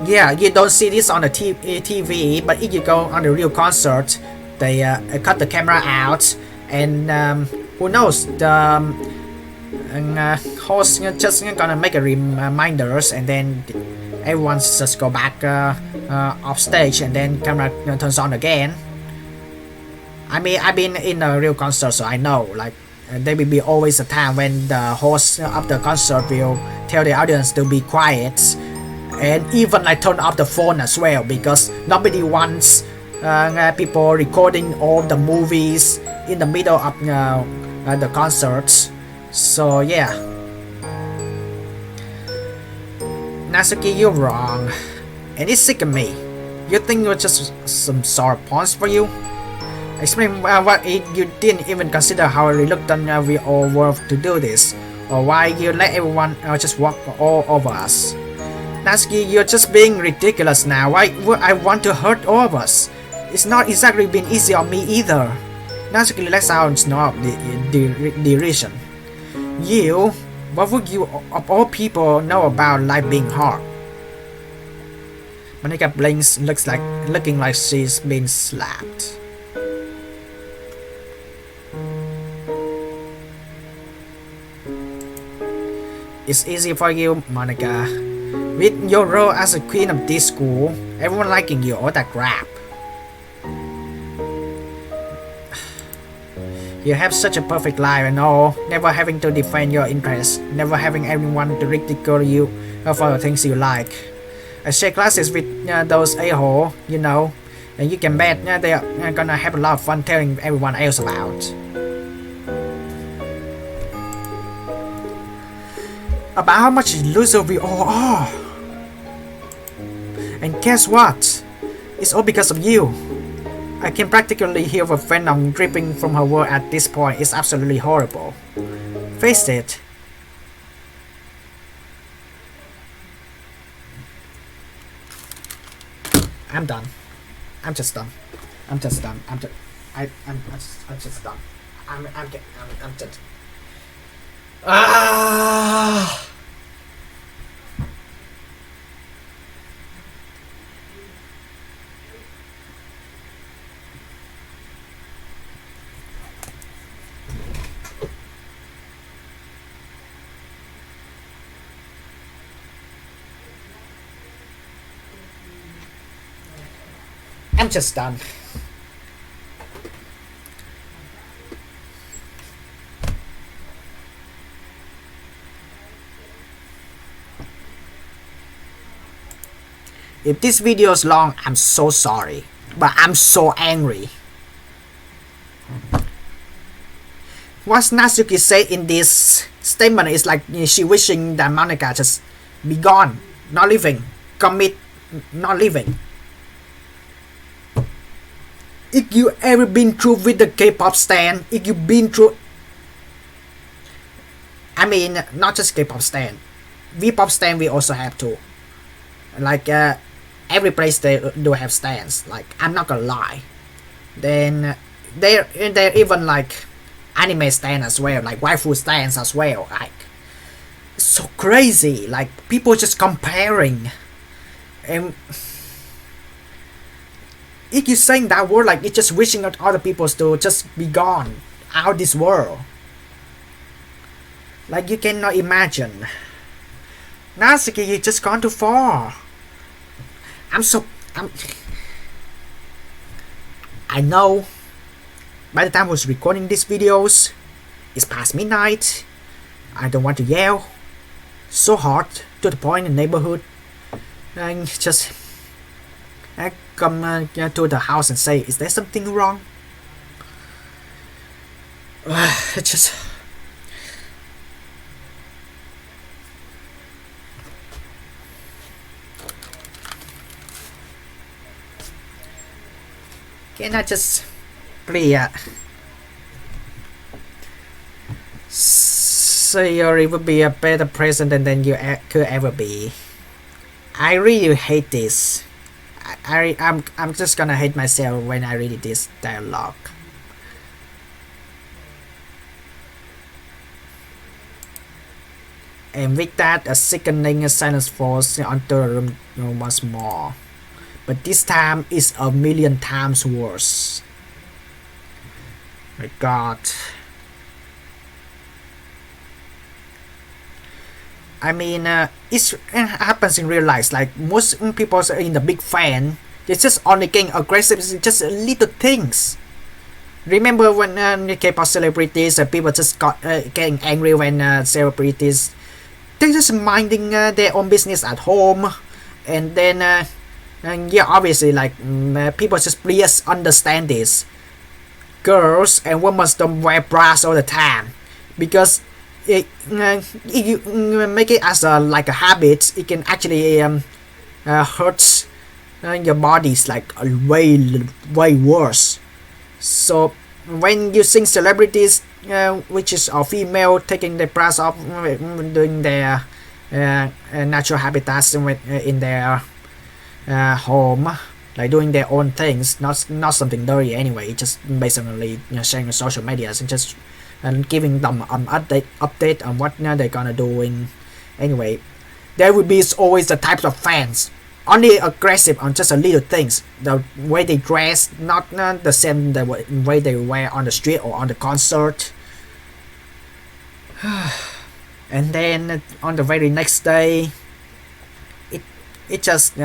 yeah, you don't see this on the TV, but if you go on the real concert, they cut the camera out, and who knows, the host just gonna make a reminders, and then everyone just go back off stage, and then camera turns on again. I mean, I've been in a real concert, so I know, like, there will be always a time when the host of the concert will tell the audience to be quiet, and even like turn off the phone as well, because nobody wants people recording all the movies in the middle of the concerts. So yeah, Natsuki, you're wrong, and it's sick of me. You think you're just some sour pawns for you? Explain what you didn't even consider how reluctant we all were to do this, or why you let everyone just walk all over us. Natsuki, you're just being ridiculous now. Why would I want to hurt all of us? It's not exactly been easy on me either. Natsuki lets out a snort of derision. You? What would you of all people know about life being hard? Monica blinks, looking like she's been slapped. It's easy for you, Monica. With your role as a queen of this school, everyone liking you, all that crap. You have such a perfect life and all, never having to defend your interests, never having everyone to ridicule you for the things you like. I share classes with those a-hole, you know, and you can bet they're gonna have a lot of fun telling everyone else about. About how much loser we all are. And guess what? It's all because of you. I can practically hear the venom dripping from her word at this point. It's absolutely horrible. Face it. I'm done. I'm just done. I'm just done. I'm just done. I'm just. Ah. I'm just done. If this video is long, I'm so sorry, but I'm so angry. what Natsuki said in this statement is like she wishing that Monica just be gone, not living, commit, not living. If you ever been through with the K-pop stan, if you been through, I mean, not just K-pop stan, V-pop stan we also have too. Like every place they do have stands. Like I'm not gonna lie. Then they're even like anime stand as well, like waifu stands as well. Like it's so crazy. Like people just comparing, and if you saying that word, like it's just wishing out other people to just be gone out of this world. Like you cannot imagine. Natsuki, you just gone too far. I know by the time I was recording these videos, it's past midnight. I don't want to yell so hard to the point in the neighborhood. And just come to the house and say, is there something wrong? It's just... Can I just please say you will be a better president than you could ever be? I really hate this. I'm just gonna hate myself when I read this dialogue. And with that, a sickening silence falls onto the room once more. But this time is a million times worse. My God. I mean, it happens in real life. Like most people are in the big fan, they just only getting aggressive. It's just little things. Remember when K-pop celebrities, people just got getting angry when celebrities they're just minding their own business at home, and then. And yeah, obviously, like people just please understand this. Girls and women don't wear bras all the time because if you make it as like a habit, it can actually hurt your bodies like way worse. So when you see celebrities, which is a female taking their bras off, doing their natural habitats in their home, like doing their own things, not something dirty anyway, just basically sharing on social medias and just giving them update on what they're gonna doing. Anyway, there will be always the types of fans only aggressive on just a little things, the way they dress, not the same the way they wear on the street or on the concert. And then on the very next day, it just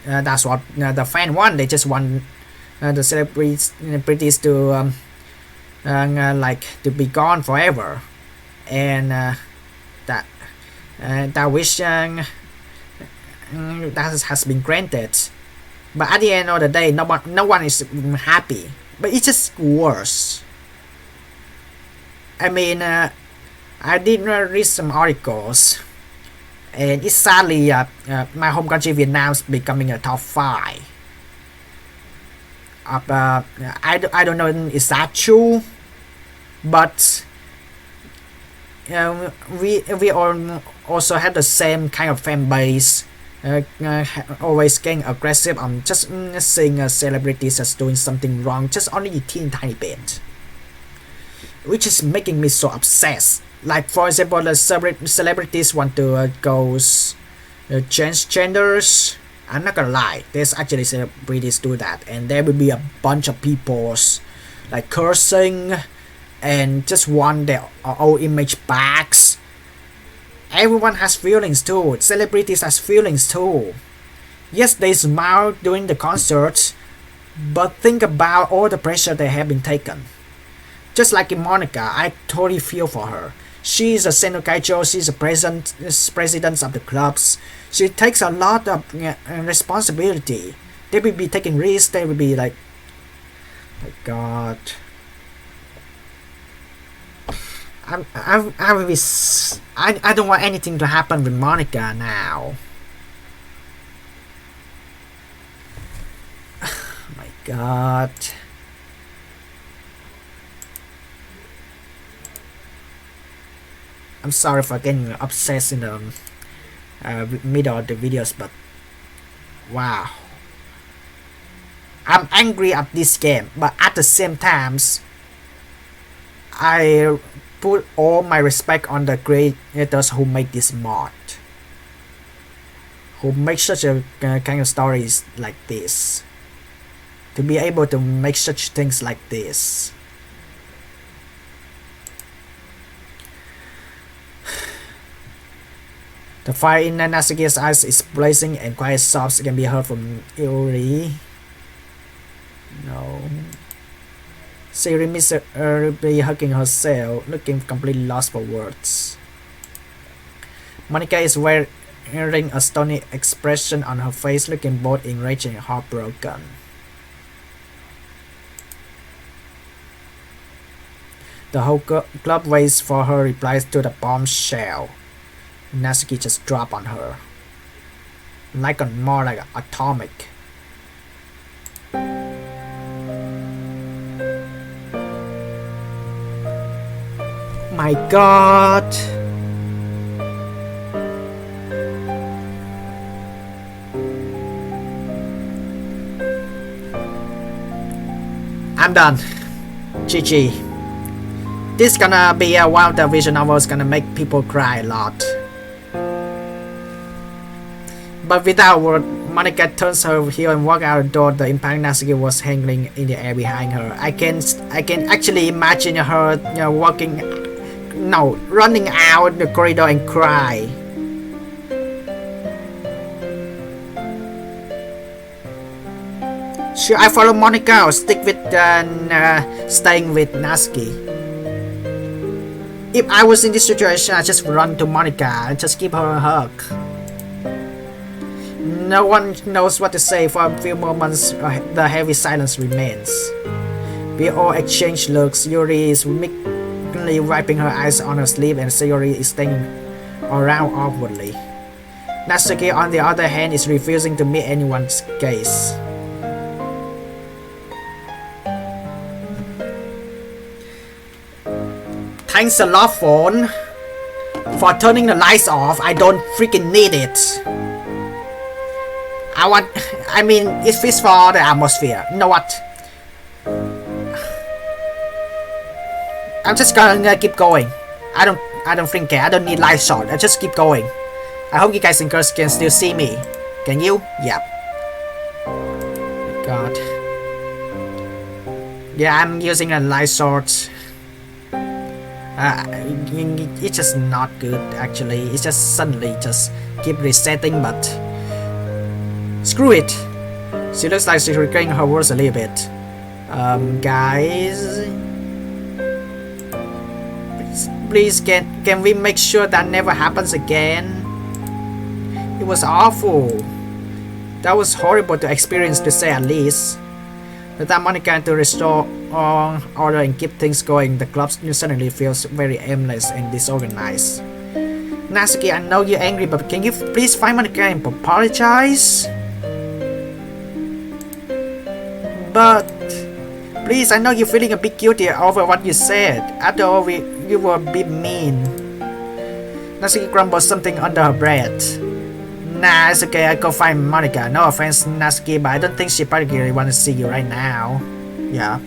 that's what the fan want. They just want the celebrities to like to be gone forever, and that wish that has been granted. But at the end of the day, no one is happy. But it's just worse. I mean, I did read some articles. And it's sadly my home country Vietnam's becoming a top 5. I don't know is that true, but we all also have the same kind of fan base, always getting aggressive on just seeing celebrities as doing something wrong, just only a tiny bit, which is making me so obsessed. Like for example, the celebrities want to go change genders. I'm not gonna lie, there's actually celebrities do that, and there will be a bunch of people like cursing and just want their old image back. Everyone has feelings too. Celebrities has feelings too. Yes, they smile during the concert, but think about all the pressure they have been taken. Just like in Monica, I totally feel for her. She's a Senokaicho, she's a president of the clubs. She takes a lot of responsibility. They will be taking risks, they will be like, my God. I don't want anything to happen with Monica now. Oh my god. I'm sorry for getting obsessed in the middle of the videos, but wow. I'm angry at this game, but at the same times, I put all my respect on the creators who make this mod, who make such a kind of stories like this, to be able to make such things like this. The fire in Natsuki's eyes is blazing and quiet sobs can be heard from Yuri. No. Siri miserably hugging herself, looking completely lost for words. Monica is wearing a stony expression on her face, looking both enraged and heartbroken. The whole club waits for her replies to the bombshell. Natsuki just dropped on her. More like atomic. My god. I'm done. GG. This gonna be one of the visual novels gonna make people cry a lot. But without word, Monica turns her heel and walks out the door. The impact Natsuki was hanging in the air behind her. I can actually imagine her, running out the corridor and cry. Should I follow Monica or stick with staying with Natsuki? If I was in this situation, I'd just run to Monica and just give her a hug. No one knows what to say. For a few moments, the heavy silence remains. We all exchange looks. Yuri is meekly wiping her eyes on her sleeve, and Sayori is standing around awkwardly. Natsuki, on the other hand, is refusing to meet anyone's gaze. Thanks a lot, phone, for turning the lights off. I don't freaking need it. It fits for the atmosphere. You know what? I'm just gonna keep going. I don't think care. I don't need light shot. I just keep going. I hope you guys and girls can still see me. Can you? Yeah. God. Yeah, I'm using a light shot. It's just not good actually. It's just suddenly just keep resetting, but screw it. She looks like she's regretting her words a little bit. Guys, please can we make sure that never happens again? It was awful. That was horrible to experience, to say at least. Without Monica to restore order and keep things going, the club suddenly feels very aimless and disorganized. Natsuki, I know you're angry, but can you please find Monica and apologize? But please, I know you're feeling a bit guilty over what you said. After all, you were a bit mean. Natsuki grumbles something under her breath. Nah, it's okay, I'll go find Monica. No offense, Natsuki, but I don't think she particularly wants to see you right now. Yeah.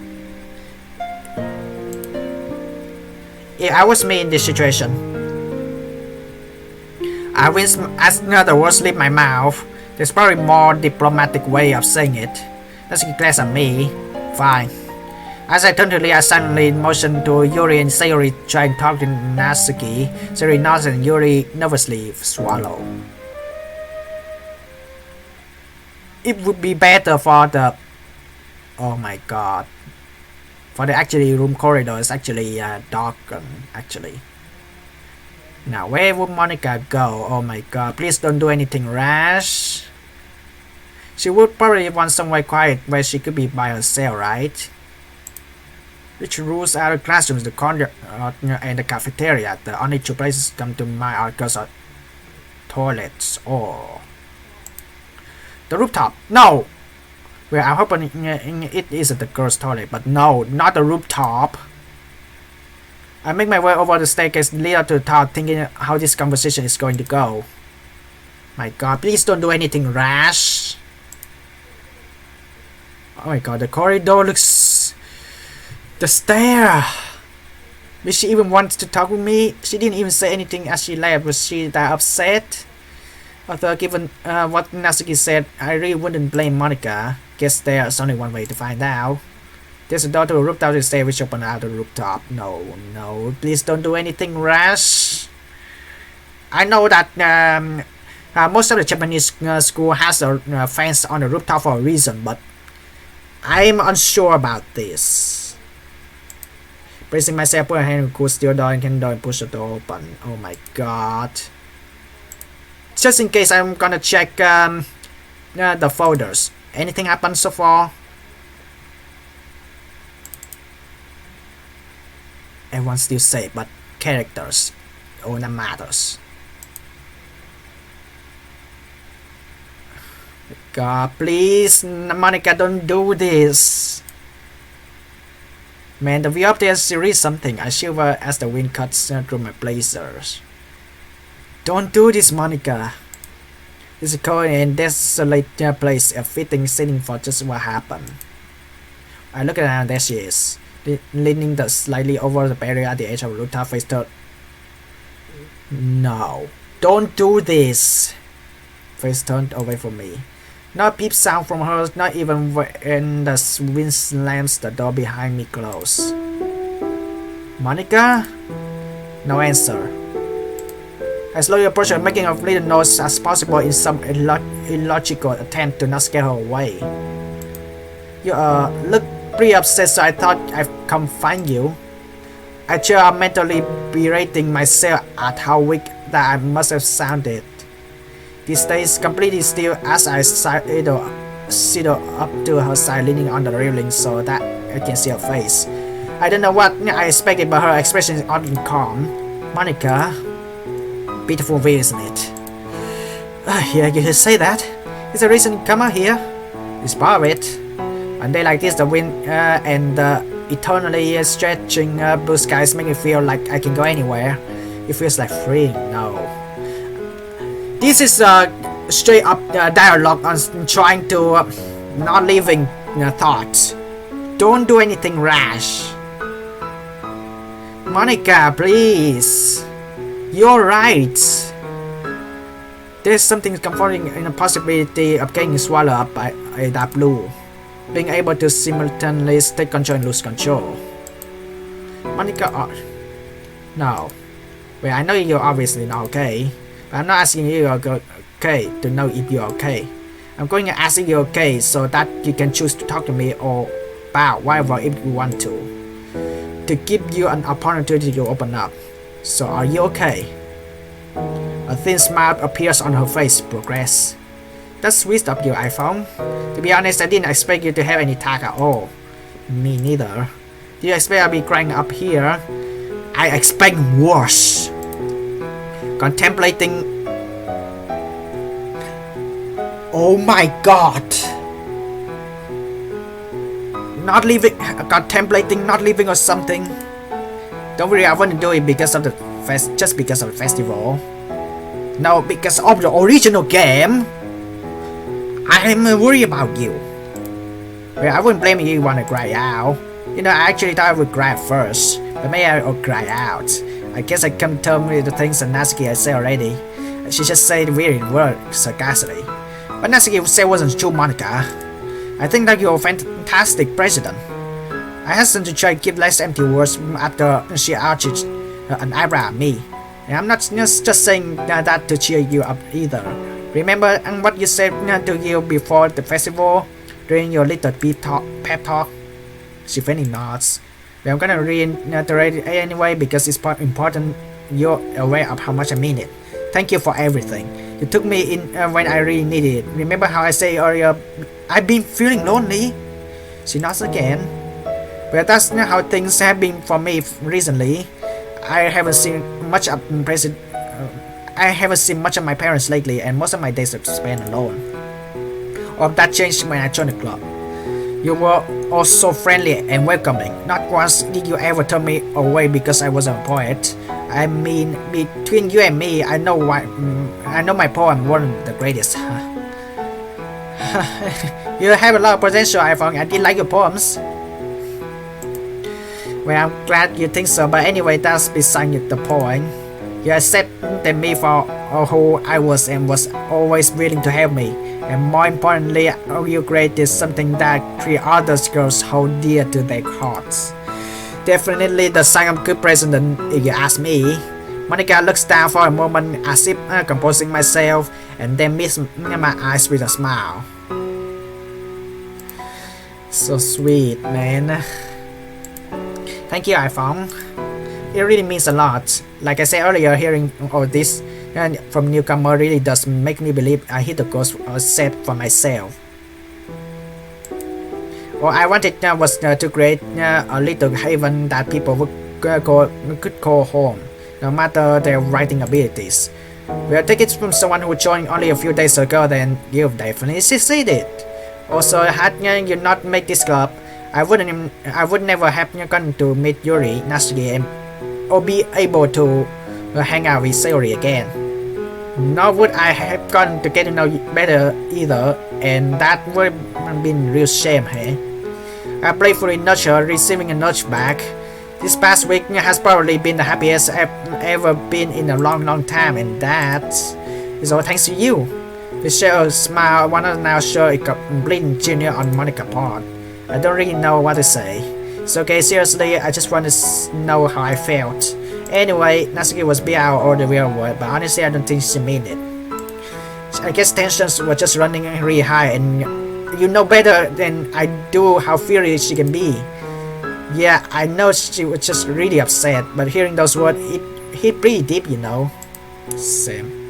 If I was me in this situation, I will ask the words leave my mouth. There's probably more diplomatic way of saying it. Natsuki glares at me. Fine. As I turn to leave, I suddenly motion to Yuri and Sayori try and talk to Natsuki. Sayori nods and Yuri nervously swallow. It would be better for the... Oh my god. For the actually room corridor is actually darkened actually. Now where would Monica go? Oh my god, please don't do anything rash. She would probably want somewhere quiet where she could be by herself, right? Which rules are the classrooms, the corner, and the cafeteria? The only two places come to mind are girls or toilets. Or the rooftop. No! Well, I'm hoping it isn't the girls' toilet, but no, not the rooftop. I make my way over the staircase lead up to the top, thinking how this conversation is going to go. My god, please don't do anything rash. Oh my god, the corridor looks... The stair! Did she even want to talk with me? She didn't even say anything as she left. Was she that upset? Although given what Natsuki said, I really wouldn't blame Monica. Guess there's only one way to find out. There's a door to a rooftop to stay which open out the rooftop. No, please don't do anything rash. I know that most of the Japanese school has a fence on the rooftop for a reason, but I'm unsure about this. Bracing myself, put a hand on the cool steel door and can door and push the door open. Oh my god. Just in case, I'm gonna check the folders. Anything happened so far? Everyone's still safe, but characters, all that matters. God, please, Monica, don't do this. Man, the view up there is really something. I shiver as the wind cuts through my blazers. Don't do this, Monica. It's a cold and desolate place, a fitting setting for just what happened. I look at her and there she is, leaning slightly over the barrier at the edge of the rooftop, face turned. No, don't do this. Face turned away from me. Not a peep sound from her, not even when the wind slams the door behind me close. Monica? No answer. I slowly approach her, making as little noise as possible in some illogical attempt to not scare her away. You look pretty upset, so I thought I'd come find you. I cheer up, mentally berating myself at how weak that I must have sounded. She stays completely still as I sidle up to her side, leaning on the railing so that I can see her face. I don't know what I expected, but her expression is oddly calm. Monica, beautiful view, isn't it? Yeah, you could say that. It's the reason you come out here. It's part of it. One day like this, the wind and the eternally stretching blue skies make me feel like I can go anywhere. It feels like freeing. No. This is straight up dialogue on trying to not leaving thoughts. Don't do anything rash. Monica, please. You're right. There's something comforting in the possibility of getting swallowed up by that blue. Being able to simultaneously take control and lose control. Monica, no. Well, I know you're obviously not okay. But I'm not asking you if you're okay to know if you're okay. I'm going to ask if you're okay so that you can choose to talk to me or about whatever if you want to. To give you an opportunity to open up. So are you okay? A thin smile appears on her face. Progress. That's sweet of you, iPhong. To be honest, I didn't expect you to have any talk at all. Me neither. Do you expect I'll be crying up here? I expect worse. Contemplating. Oh my god. Not leaving. Contemplating not leaving or something. Don't worry, I want to do it because of the just because of the festival. No, because of the original game. I'm worried about you. Well, I wouldn't blame you if you want to cry out. You know, I actually thought I would cry first, but maybe I'll cry out. I guess I come to terms with the things that Natsuki had said already. She just said weird words sarcastically. But Natsuki said wasn't true, Monica. I think that you're a fantastic president. I hastened to try to give less empty words after she arched an eyebrow at me. And I'm not just saying that to cheer you up either. Remember what you said to you before the festival during your little pep talk? She faintly nods. But I'm gonna reiterate it anyway because it's important you're aware of how much I mean it. Thank you for everything. You took me in when I really needed it. Remember how I said earlier, I've been feeling lonely? She nods again. Well, that's not how things have been for me recently. I haven't seen much of I haven't seen much of my parents lately, and most of my days are spent alone. All that changed when I joined the club. You were all so friendly and welcoming. Not once did you ever turn me away because I was a poet. I mean, between you and me, I know my poem wasn't the greatest. You have a lot of potential, iPhong. I did like your poems. Well, I'm glad you think so, but anyway, that's beside the point. You accepted me for who I was and was always willing to help me. And more importantly, your grade is something that 3 other girls hold dear to their hearts. Definitely the sign of good president, if you ask me. Monica looks down for a moment as if composing myself, and then meets my eyes with a smile. So sweet, man. Thank you, iPhong. It really means a lot. Like I said earlier, hearing all this from newcomer really does make me believe I hit the goal set for myself. What I wanted was to create a little haven that people could call home, no matter their writing abilities. Well, take it from someone who joined only a few days ago, then you've definitely succeeded. Also, had you not made this club, I would never have gone to meet Yuri, Natsuki, or be able to hang out with Sayori again. Nor would I have gone to get to know you better either, and that would have been a real shame, hey? I playfully nudged her, receiving a nudge back. This past week has probably been the happiest I've ever been in a long time, and that is all thanks to you. The shell smile, I wanna now show a complete junior on Monica's part. I don't really know what to say. It's okay, seriously, I just want to know how I felt. Anyway, Natsuki was beat out all the real world, but honestly I don't think she meant it. I guess tensions were just running really high, and you know better than I do how furious she can be. Yeah, I know she was just really upset, but hearing those words, it hit pretty deep, you know. Same.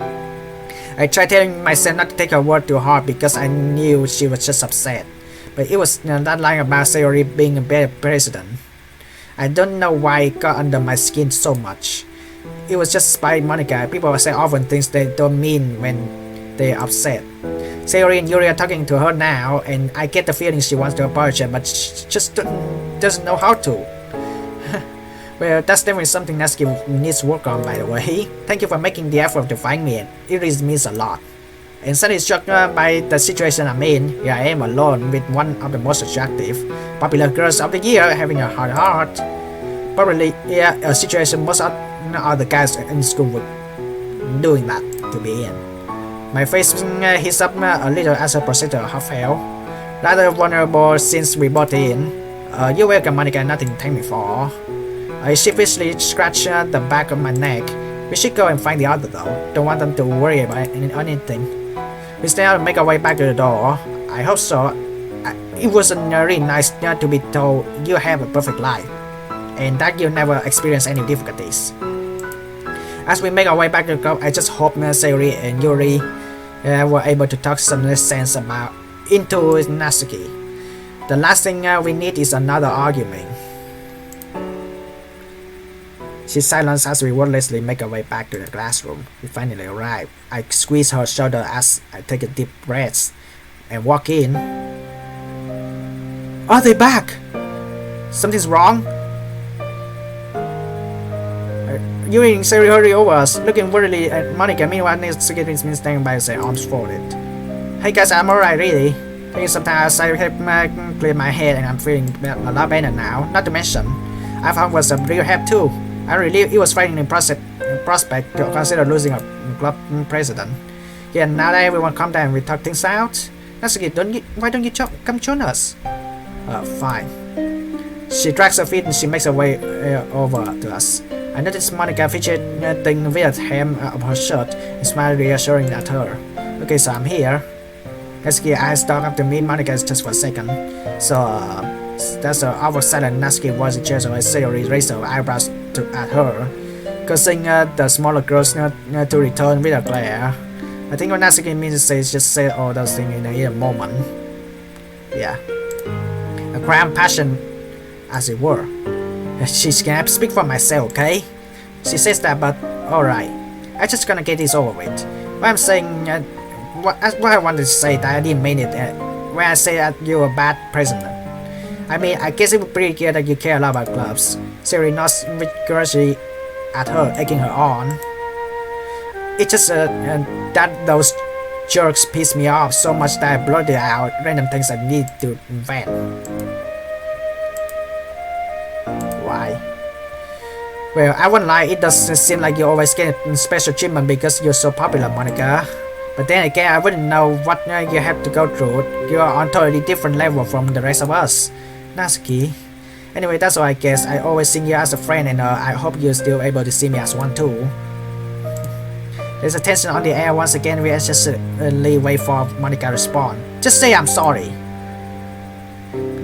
I tried telling myself not to take her word too hard because I knew she was just upset. But it was that line about Sayori being a better president. I don't know why it got under my skin so much. It was just by Monica. People say often things they don't mean when they're upset. Sayori and Yuri are talking to her now, and I get the feeling she wants to apologize, but she just doesn't know how to. Well, that's definitely something Natsuki needs work on, by the way. Thank you for making the effort to find me, and it really means a lot. And suddenly struck by the situation I'm in. Here I am alone with one of the most attractive, popular girls of the year, having a hard heart. Probably, yeah, a situation most other guys in school would doing that to be in. My face heats up a little as a procedure half fell. Rather vulnerable since we bought in. You're welcome, Monica, nothing to thank me for. I sheepishly scratched the back of my neck. We should go and find the other though. Don't want them to worry about anything. We still make our way back to the door. I hope so. It wasn't really nice to be told you have a perfect life, and that you never experience any difficulties. As we make our way back to the club, I just hope Sayori and Yuri were able to talk some sense into Natsuki. The last thing we need is another argument. She silenced as we wordlessly make our way back to the classroom. We finally arrive. I squeeze her shoulder as I take a deep breath and walk in. Are they back? Something's wrong? Yuri and Sayori hurry over us, looking worriedly at Monica. Meanwhile, Natsuki is standing by with arms folded. Hey guys, I'm alright, really. Taking some time outside help clear my head, and I'm feeling a lot better now. Not to mention, iPhong was a real help too. I relieved it was frightening prospect to consider losing a club president. Yeah, now that everyone calm down, we talk things out. Natsuki, why don't you come join us? Fine. She drags her feet and she makes her way over to us. I noticed Monica fidgeting with the hem of her shirt and smiled reassuring at her. Okay, so I'm here. Natsuki eyes dug up to me. Monica just for a second. So that's an awkward silent. Natsuki voice chairs away. Sayori raised her eyebrows at her, causing the smaller girls to return with a glare. I think what Natsuki means to say is just say all those things in a moment. Yeah. A cramped passion as it were. She can speak for myself, okay? She says that, but alright. I'm just gonna get this over with. What I'm saying, what I wanted to say that I didn't mean it when I say that you're a bad president. I mean, I guess it was pretty clear that you care a lot about gloves. Siri nods vigorously at her, egging her on. It's just that those jerks piss me off so much that I blurted out random things I need to invent. Why? Well, I won't lie, it doesn't seem like you always get special treatment because you're so popular, Monica. But then again, I wouldn't know what you have to go through. You're on a totally different level from the rest of us. Natsuki. Anyway, that's all I guess. I always see you as a friend and I hope you're still able to see me as one too. There's a tension on the air once again. We anxiously wait for Monica to respond. Just say I'm sorry.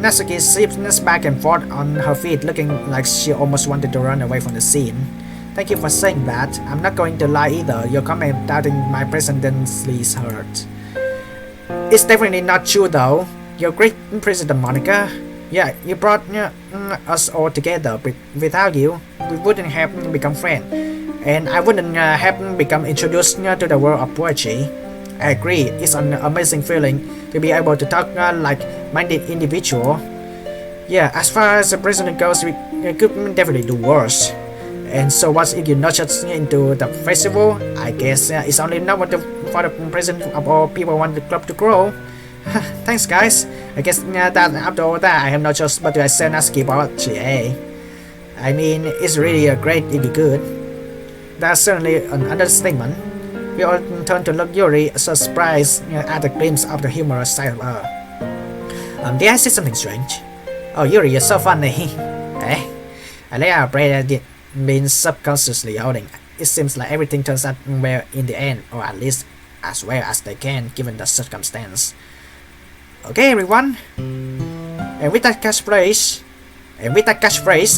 Natsuki slips back and forth on her feet, looking like she almost wanted to run away from the scene. Thank you for saying that. I'm not going to lie either. Your comment doubting my presidency's hurt. It's definitely not true though. You're great President Monica. Yeah, you brought us all together. Without you, we wouldn't have become friends. And I wouldn't have become introduced to the world of poetry. I agree, it's an amazing feeling to be able to talk like-minded individual. Yeah, as far as the president goes, we could definitely do worse. And so what if you nudge us into the festival? I guess it's only now for the president of all people want the club to grow. Thanks guys. I guess that after all that I have no choice but to accept Natsuki poetry, eh? I mean, it's really great if you could. That's certainly an understatement. We all turn to look Yuri, so surprised at the glimpse of the humorous side of her. Did I say something strange? Oh, Yuri, you're so funny. Eh? I lay out a breath I'd been subconsciously holding. It seems like everything turns out well in the end, or at least as well as they can given the circumstance. Okay, everyone. And with that catchphrase,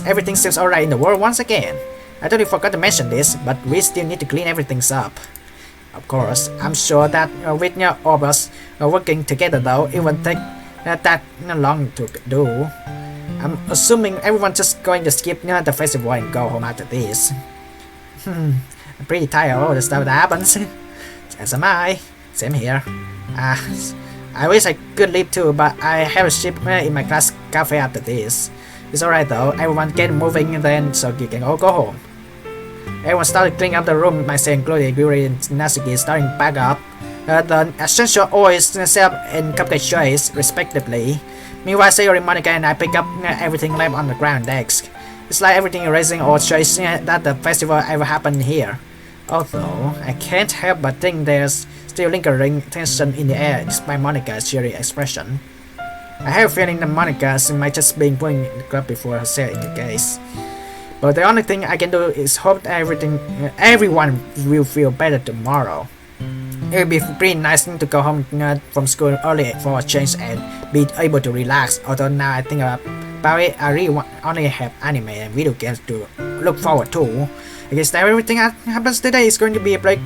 everything seems alright in the world once again. I totally forgot to mention this, but we still need to clean everything up. Of course, I'm sure that with all of us working together though, it won't take that long to do. I'm assuming everyone's just going to skip the festival and go home after this. I'm pretty tired of all the stuff that happens. As am I. Same here. I wish I could leave too, but I have a shift in my class cafe after this. It's alright though, everyone get moving then so you can all go home. Everyone started cleaning up the room, myself included Yuri and Natsuki starting back up. The essential oils, syrup and cupcake trays, respectively. Meanwhile, Sayori, Monica and I pick up everything left on the ground desk. It's like everything erasing all trace that the festival ever happened here. Although, I can't help but think there's still lingering tension in the air despite Monica's cheery expression. I have a feeling that Monica might just be putting the club before herself in the case. But the only thing I can do is hope that everyone will feel better tomorrow. It would be pretty nice to go home from school early for a change and be able to relax. Although now I think about it, I really only have anime and video games to look forward to. I guess that everything that happens today is going to be a break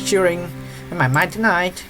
cheering in my mind tonight.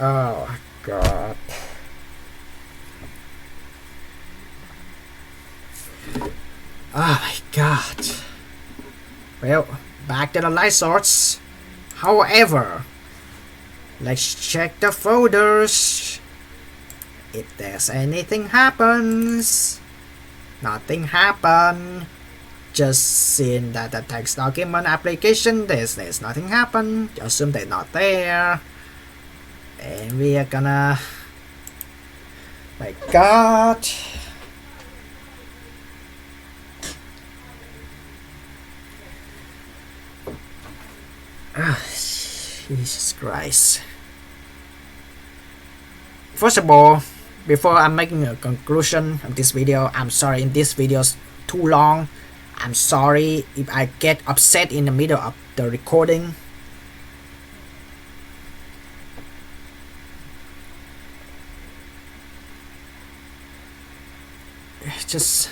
Oh god. Oh my god. Well, back to the light source. However, let's check the folders. If there's anything happens. Nothing happened. Just seeing that the text document application, there's nothing happened. Assume they're not there. And we are gonna... My god. Jesus Christ. First of all, before I'm making a conclusion of this video, I'm sorry if this video's too long. I'm sorry if I get upset in the middle of the recording. It just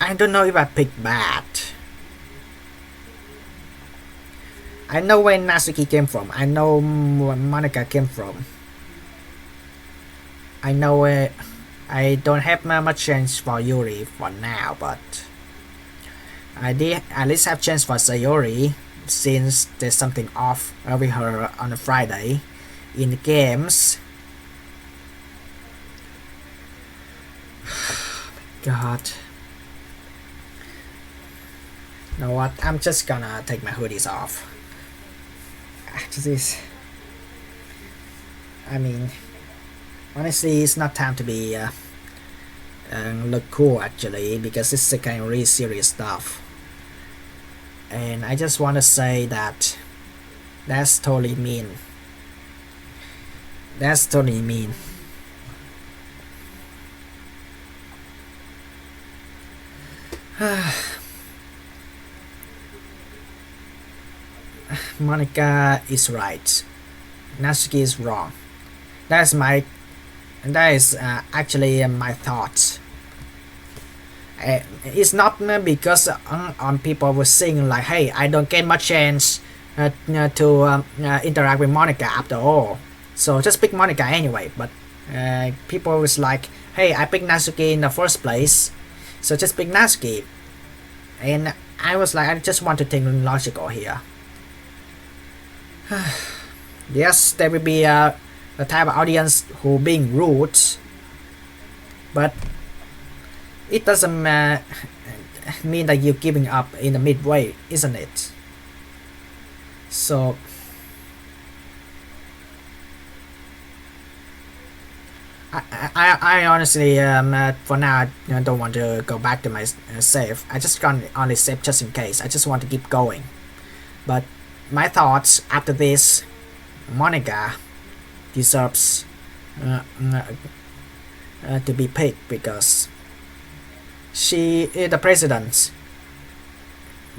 I don't know if I picked bad. I know where Natsuki came from. I know where Monica came from. I know where I don't have much chance for Yuri for now, but I did at least have chance for Sayori since there's something off with her on a Friday in the games. God. You know what? I'm just gonna take my hoodies off. This, I mean, honestly, it's not time to be look cool actually, because this is kind of really serious stuff. And I just want to say that that's totally mean. That's totally mean. Monica is right. Natsuki is wrong. That is actually my thoughts. It's not because on people were saying like, hey, I don't get much chance to interact with Monica after all, so just pick Monica anyway. But people was like, hey, I picked Natsuki in the first place, so just pick Natsuki. And I was like, I just want to think logical here. Yes, there will be a type of audience who being rude, but it doesn't mean that you're giving up in the midway, isn't it? So I honestly for now I don't want to go back to my save. I just gonna only save just in case. I just want to keep going. But my thoughts after this, Monica deserves to be picked because she is the president.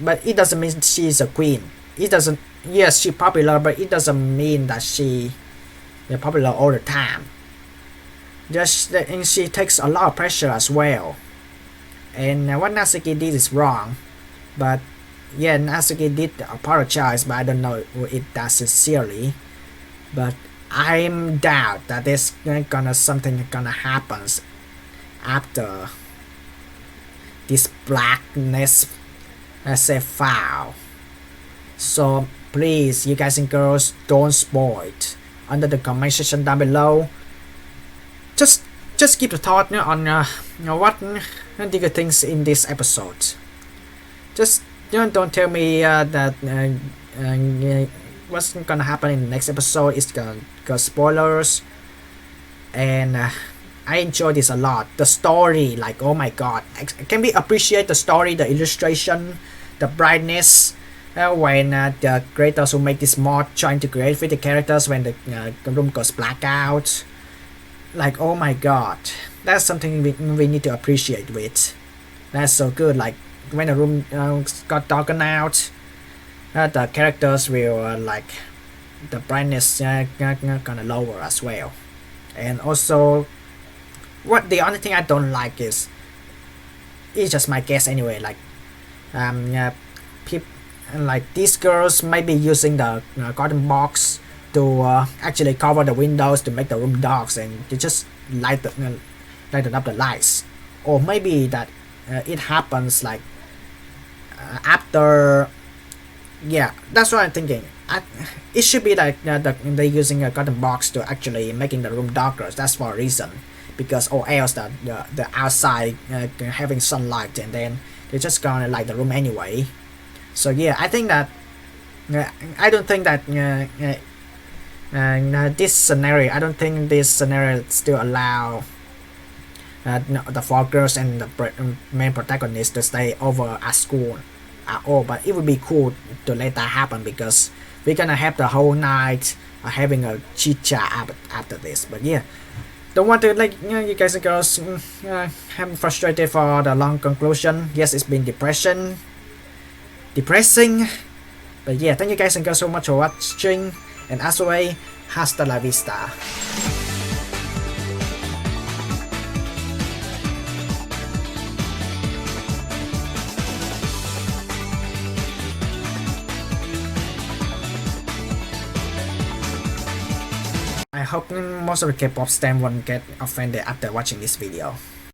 But it doesn't mean she's a queen. It doesn't. Yes, she's popular, but it doesn't mean that she is popular all the time. Just and she takes a lot of pressure as well. And what Natsuki did is wrong, but yeah, Natsuki did apologize, but I don't know if that's sincerely. But I'm doubt that there's something gonna happen after this blackness say foul. So please, you guys and girls, don't spoil it. Under the comment section down below, just keep the thought on what do you think in this episode. Just don't tell me that what's gonna happen in the next episode is gonna go spoilers. And I enjoy this a lot. The story, like, oh my god, can we appreciate the story, the illustration, the brightness when the creators who make this mod trying to create with the characters when the room goes blackout. Like, oh my god, that's something we need to appreciate with. That's so good. Like when the room got darkened out, the characters will like the brightness gonna lower as well. And also, what the only thing I don't like is, it's just my guess anyway, like like these girls might be using the cotton box to actually cover the windows to make the room dark, and you just light up the lights. Or maybe that it happens like after. Yeah, that's what I'm thinking. It should be like they're using a cotton box to actually making the room darker. That's for a reason, because or else the outside having sunlight, and then they're just gonna light the room anyway. So yeah, I think that I don't think that this scenario. I don't think this scenario still allow the four girls and the main protagonist to stay over at school at all. But it would be cool to let that happen because we're gonna have the whole night having a chit chat after this. But yeah, don't want to you guys and girls I'm frustrated for the long conclusion. Yes, it's been depressing. But yeah, thank you guys and girls so much for watching, and as always, hasta la vista. I hope most of the K-pop stan won't get offended after watching this video.